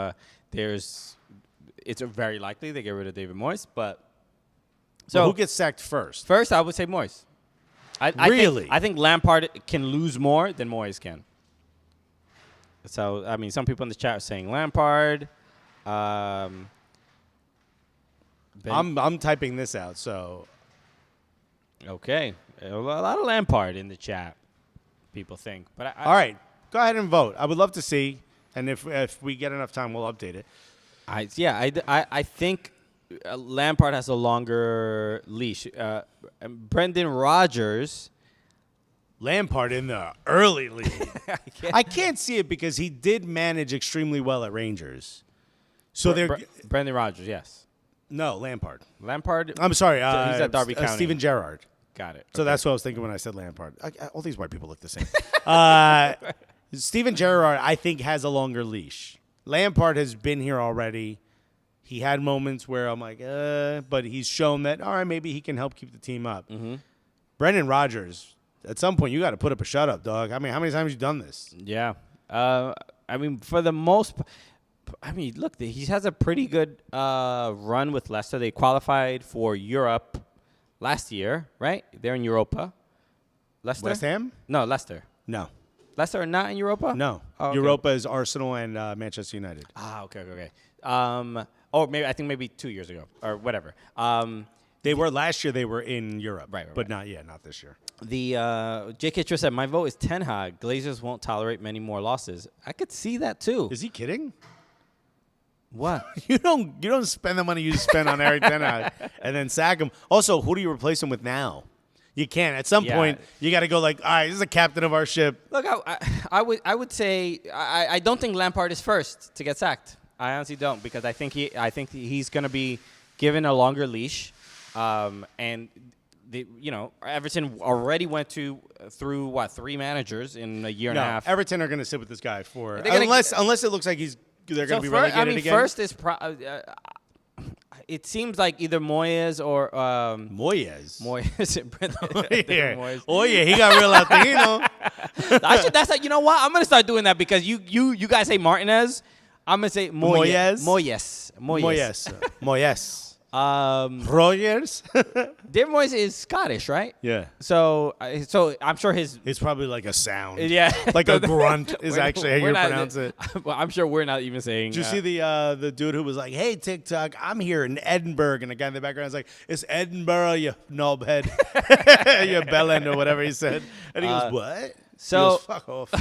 very likely they get rid of David Moyes, but... So who gets sacked first? First, I would say Moyes. Really? I think Lampard can lose more than Moyes can. So, I mean, some people in the chat are saying Lampard. I'm typing this out, so. Okay. A lot of Lampard in the chat, people think. But all right. Go ahead and vote. I would love to see. And if we get enough time, we'll update it. I think Lampard has a longer leash. Brendan Rodgers, Lampard in the early lead. I can't see it because he did manage extremely well at Rangers. So they're Brendan Rodgers, yes. no Lampard. Lampard. I'm sorry. He's at Derby County. Steven Gerrard. Got it. So Okay. that's what I was thinking when I said Lampard. All these white people look the same. Steven Gerrard, I think, has a longer leash. Lampard has been here already. He had moments where I'm like, but he's shown that, all right, maybe he can help keep the team up. Mm-hmm. Brendan Rodgers, at some point, you got to put up a shut up, dog. I mean, how many times have you done this? Yeah. I mean, for the most look, he has a pretty good run with Leicester. They qualified for Europe last year, right? They're in Europa. Leicester? West Ham? No, Leicester. No. Leicester are not in Europa? No. Oh, okay. Europa is Arsenal and Manchester United. Ah, okay. Or maybe 2 years ago or whatever. They were last year. They were in Europe, Right. But not this year. The J.K. Trish said, my vote is Ten Hag. Glazers won't tolerate many more losses. I could see that too. Is he kidding? What? You don't spend the money you spend on Eric Ten Hag and then sack him. Also, who do you replace him with now? You can't. At some point, you got to go like, all right, this is the captain of our ship. Look, I would say I don't think Lampard is first to get sacked. I honestly don't, because I think he's going to be given a longer leash, and Everton already went through 3 managers in a year and a half. Everton are going to sit with this guy for unless it looks like they're going to be relegated again. First is it seems like either Moyes or Moyes. Moyes. Oh yeah, he got real Latino. That's you know what? I'm gonna start doing that because you guys say Martinez. I'm gonna say Moyes. Rogers. David Moyes is Scottish, right? Yeah. So I'm sure it's probably like a sound. Yeah. Like a grunt is actually how you pronounce it. Well, I'm sure we're not even saying. Did you see the dude who was like, "Hey TikTok, I'm here in Edinburgh," and the guy in the background is like, "It's Edinburgh, you knobhead, you bellend," or whatever he said, and he goes, "What?" So goes, fuck off.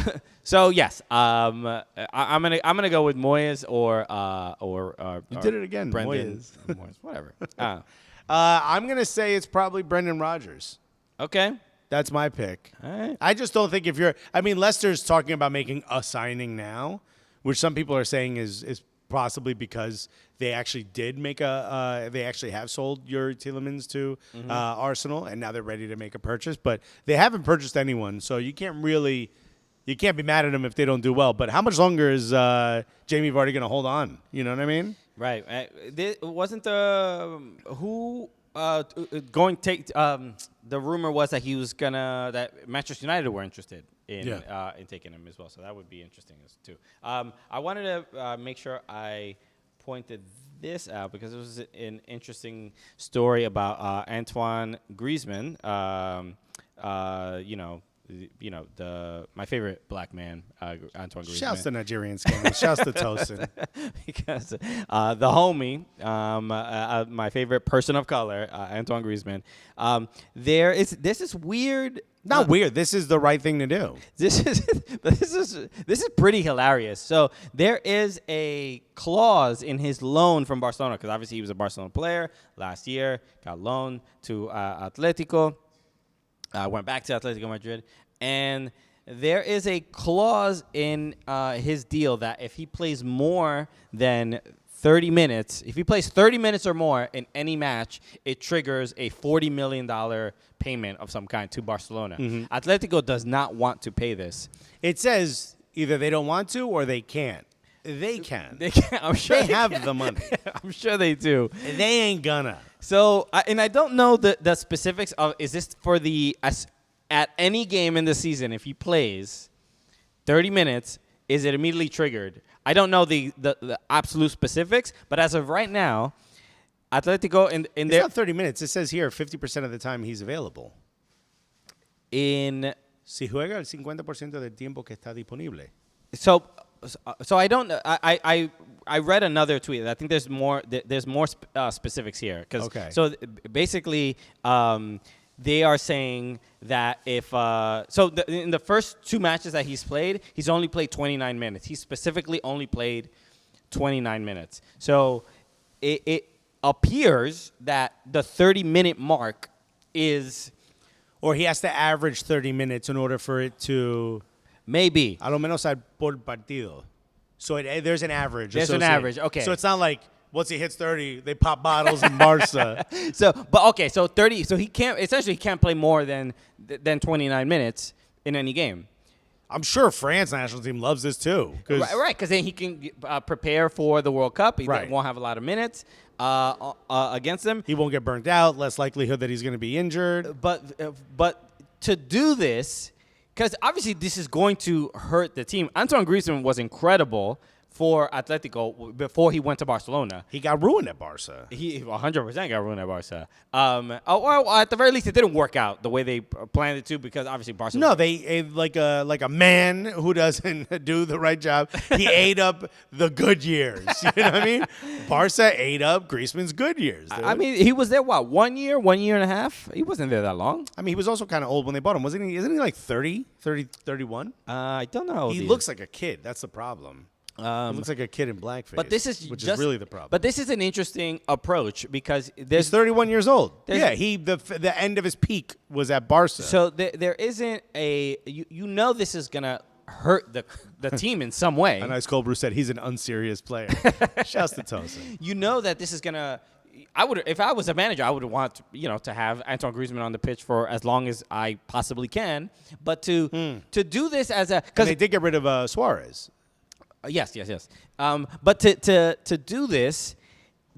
So yes, I'm gonna go with Moyes or you did it again, Brendan, Moyes. Whatever. I'm gonna say it's probably Brendan Rodgers. Okay. That's my pick. All right. I just don't think Leicester's talking about making a signing now, which some people are saying is possibly because they actually did make they actually have sold Yuri Tielemans to Arsenal, and now they're ready to make a purchase. But they haven't purchased anyone, so you can't be mad at them if they don't do well. But how much longer is Jamie Vardy going to hold on? You know what I mean? Right. Wasn't the going take the rumor was that he was that Manchester United were interested in taking him as well. So that would be interesting too. I wanted to make sure I pointed this out because it was an interesting story about Antoine Griezmann. My favorite black man, Antoine Griezmann. Shouts to Nigerian scandals. Shouts to Tosin. Because the homie, my favorite person of color, Antoine Griezmann. This is weird. Not weird. This is the right thing to do. This is pretty hilarious. So there is a clause in his loan from Barcelona, because obviously he was a Barcelona player last year, got loaned to Atletico. Went back to Atletico Madrid, and there is a clause in his deal that if he plays more than 30 minutes, if he plays 30 minutes or more in any match, it triggers a $40 million payment of some kind to Barcelona. Mm-hmm. Atletico does not want to pay this. It says either they don't want to or they can't. They can. They can. I'm sure they have the money. I'm sure they do. They ain't gonna. So, and I don't know the specifics of, is this for at any game in the season, if he plays 30 minutes, is it immediately triggered? I don't know the absolute specifics, but as of right now, Atletico in it's not 30 minutes. It says here 50% of the time he's available. Si juega el 50% del tiempo que está disponible. So I don't. I read another tweet. I think there's more. There's more specifics here. Okay. So basically, they are saying that if in the first 2 matches that he's played, he's only played 29 minutes. He specifically only played 29 minutes. So it appears that the 30-minute mark is. Or he has to average 30 minutes in order for it to... Maybe. A lo menos por partido. So there's an average. There's an average, okay. So it's not like once he hits 30, they pop bottles in Barca. So 30. So he can't play more than 29 minutes in any game. I'm sure France national team loves this too. Right, because then he can prepare for the World Cup. He won't have a lot of minutes against them. He won't get burnt out. Less likelihood that he's going to be injured. But to do this, because obviously this is going to hurt the team. Antoine Griezmann was incredible for Atletico before he went to Barcelona. He got ruined at Barca. He 100% got ruined at Barca. Well, at the very least, it didn't work out the way they planned it to, because obviously Barcelona. No, they like a man who doesn't do the right job. He ate up the good years. You know what I mean? Barca ate up Griezmann's good years. Dude. I mean, he was there 1 year and a half. He wasn't there that long. I mean, he was also kind of old when they bought him, wasn't he? Isn't he like 30, 31? I don't know. He looks like a kid. That's the problem. He looks like a kid in blackface, which is really the problem. But this is an interesting approach because he's 31 years old. Yeah, the end of his peak was at Barca. So there isn't you know this is gonna hurt the team in some way. A nice cold brew said he's an unserious player. Shouts to Tosa. You know that this is gonna. If I was a manager, I would want to have Antoine Griezmann on the pitch for as long as I possibly can. But to do this because they did get rid of Suarez. Yes. But to do this,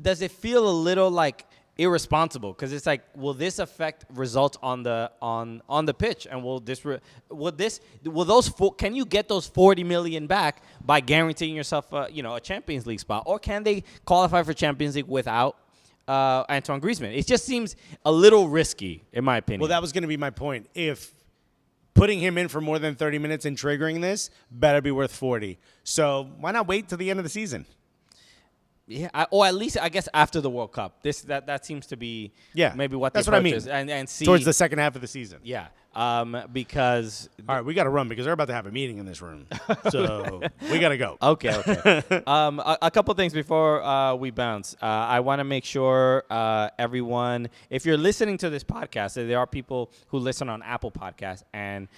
does it feel a little like irresponsible? Because it's like, will this affect results on the pitch? And can you get those 40 million back by guaranteeing yourself a Champions League spot, or can they qualify for Champions League without Antoine Griezmann? It just seems a little risky, in my opinion. Well, that was going to be my point. If putting him in for more than 30 minutes and triggering this better be worth 40. So why not wait till the end of the season? Yeah, or at least I guess after the World Cup. That seems to be maybe what that's the what I mean. Is, and see towards the second half of the season. Yeah, because all right, we got to run because they're about to have a meeting in this room, so we got to go. Okay. A couple things before we bounce. I want to make sure everyone, if you're listening to this podcast, there are people who listen on Apple Podcasts and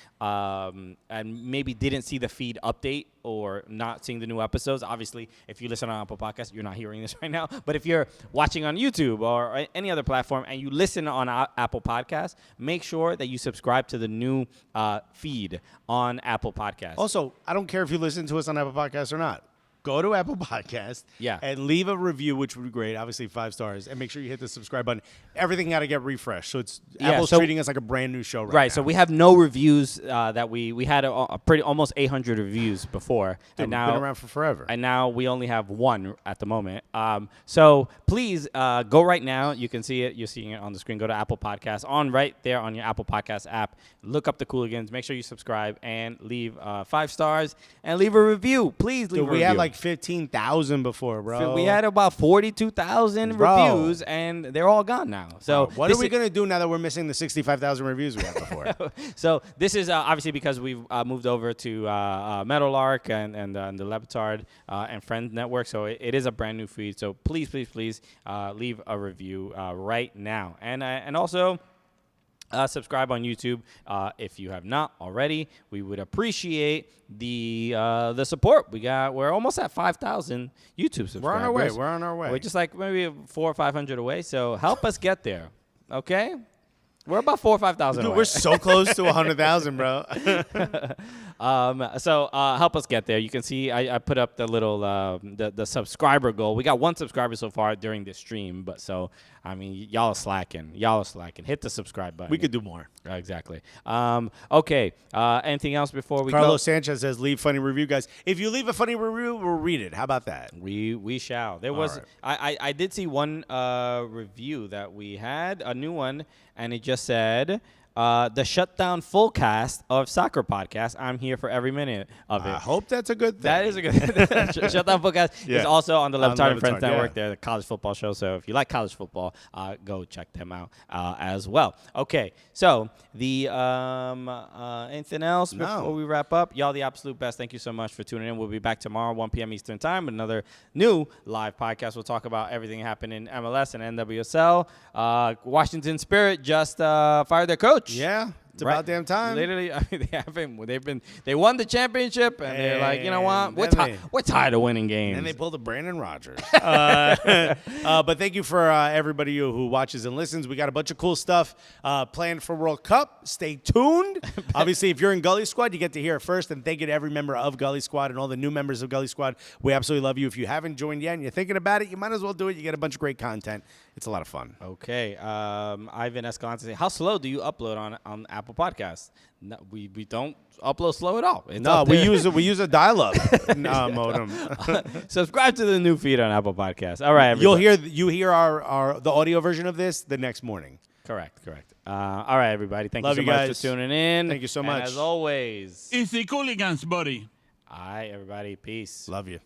maybe didn't see the feed update or not seeing the new episodes. Obviously, if you listen on Apple Podcasts, you're not hearing this right now. But if you're watching on YouTube or any other platform and you listen on Apple Podcasts, make sure that you subscribe to the new feed on Apple Podcasts. Also, I don't care if you listen to us on Apple Podcasts or not. Go to Apple Podcasts and leave a review, which would be great. Obviously, 5 stars. And make sure you hit the subscribe button. Everything got to get refreshed. So Apple's treating us like a brand new show right now. So we have no reviews that we had almost 800 reviews before. Dude, and now, we've been around for forever. And now we only have 1 at the moment. So please go right now. You can see it. You're seeing it on the screen. Go to Apple Podcasts right there on your Apple Podcasts app. Look up the Cooligans. Make sure you subscribe and leave 5 stars and leave a review. Please leave a review. We had like 15,000 before, bro. We had about 42,000 reviews, and they're all gone now. So what are we going to do now that we're missing the 65,000 reviews we had before? So this is obviously because we've moved over to Meadowlark and the Leopard and Friends Network. So it is a brand new feed. So please leave a review right now. And also subscribe on YouTube if you have not already. We would appreciate the support. We're almost at 5,000 YouTube subscribers. We're on our way. We're just like maybe 400 or 500 away. So help us get there. Okay. We're about 4,000 or 5,000 away. We're so close to 100,000, bro. So help us get there. You can see I put up the little the subscriber goal. We got 1 subscriber so far during this stream, but so I mean y'all are slacking. Hit the subscribe button. We could do more. Exactly. Okay. Anything else before we go? Carlos Sanchez says leave funny review, guys. If you leave a funny review, we'll read it. How about that? We shall. There was I did see one review that we had, a new one, and it just said the shutdown full cast of soccer podcast. I'm here for every minute of it. I hope that's a good thing. That is a good Shutdown full cast is also on the Leopard and Friends Network. They're the college football show. So if you like college football, go check them out as well. Okay, so the anything else before we wrap up? Y'all the absolute best. Thank you so much for tuning in. We'll be back tomorrow, 1 p.m. Eastern time, with another new live podcast. We'll talk about everything happening in MLS and NWSL. Washington Spirit just fired their coach. church. Yeah, it's about damn time. Literally, I mean, they won the championship, and they're like, you know what? And We're tired of winning games. And they pulled a Brandon Rodgers. But thank you for everybody who watches and listens. We got a bunch of cool stuff planned for World Cup. Stay tuned. Obviously, if you're in Gully Squad, you get to hear it first. And thank you to every member of Gully Squad and all the new members of Gully Squad. We absolutely love you. If you haven't joined yet and you're thinking about it, you might as well do it. You get a bunch of great content. It's a lot of fun. Okay. Ivan Escalante, how slow do you upload on Apple Podcasts? No, we don't upload slow at all. It's No, we use a dial-up modem. Subscribe to the new feed on Apple Podcasts. All right, everybody. You hear the audio version of this the next morning. Correct. All right, everybody. Thank Love you so you much guys. for tuning in. Thank you so much. And as always, It's the Cooligans, buddy. all right, everybody. Peace. Love you.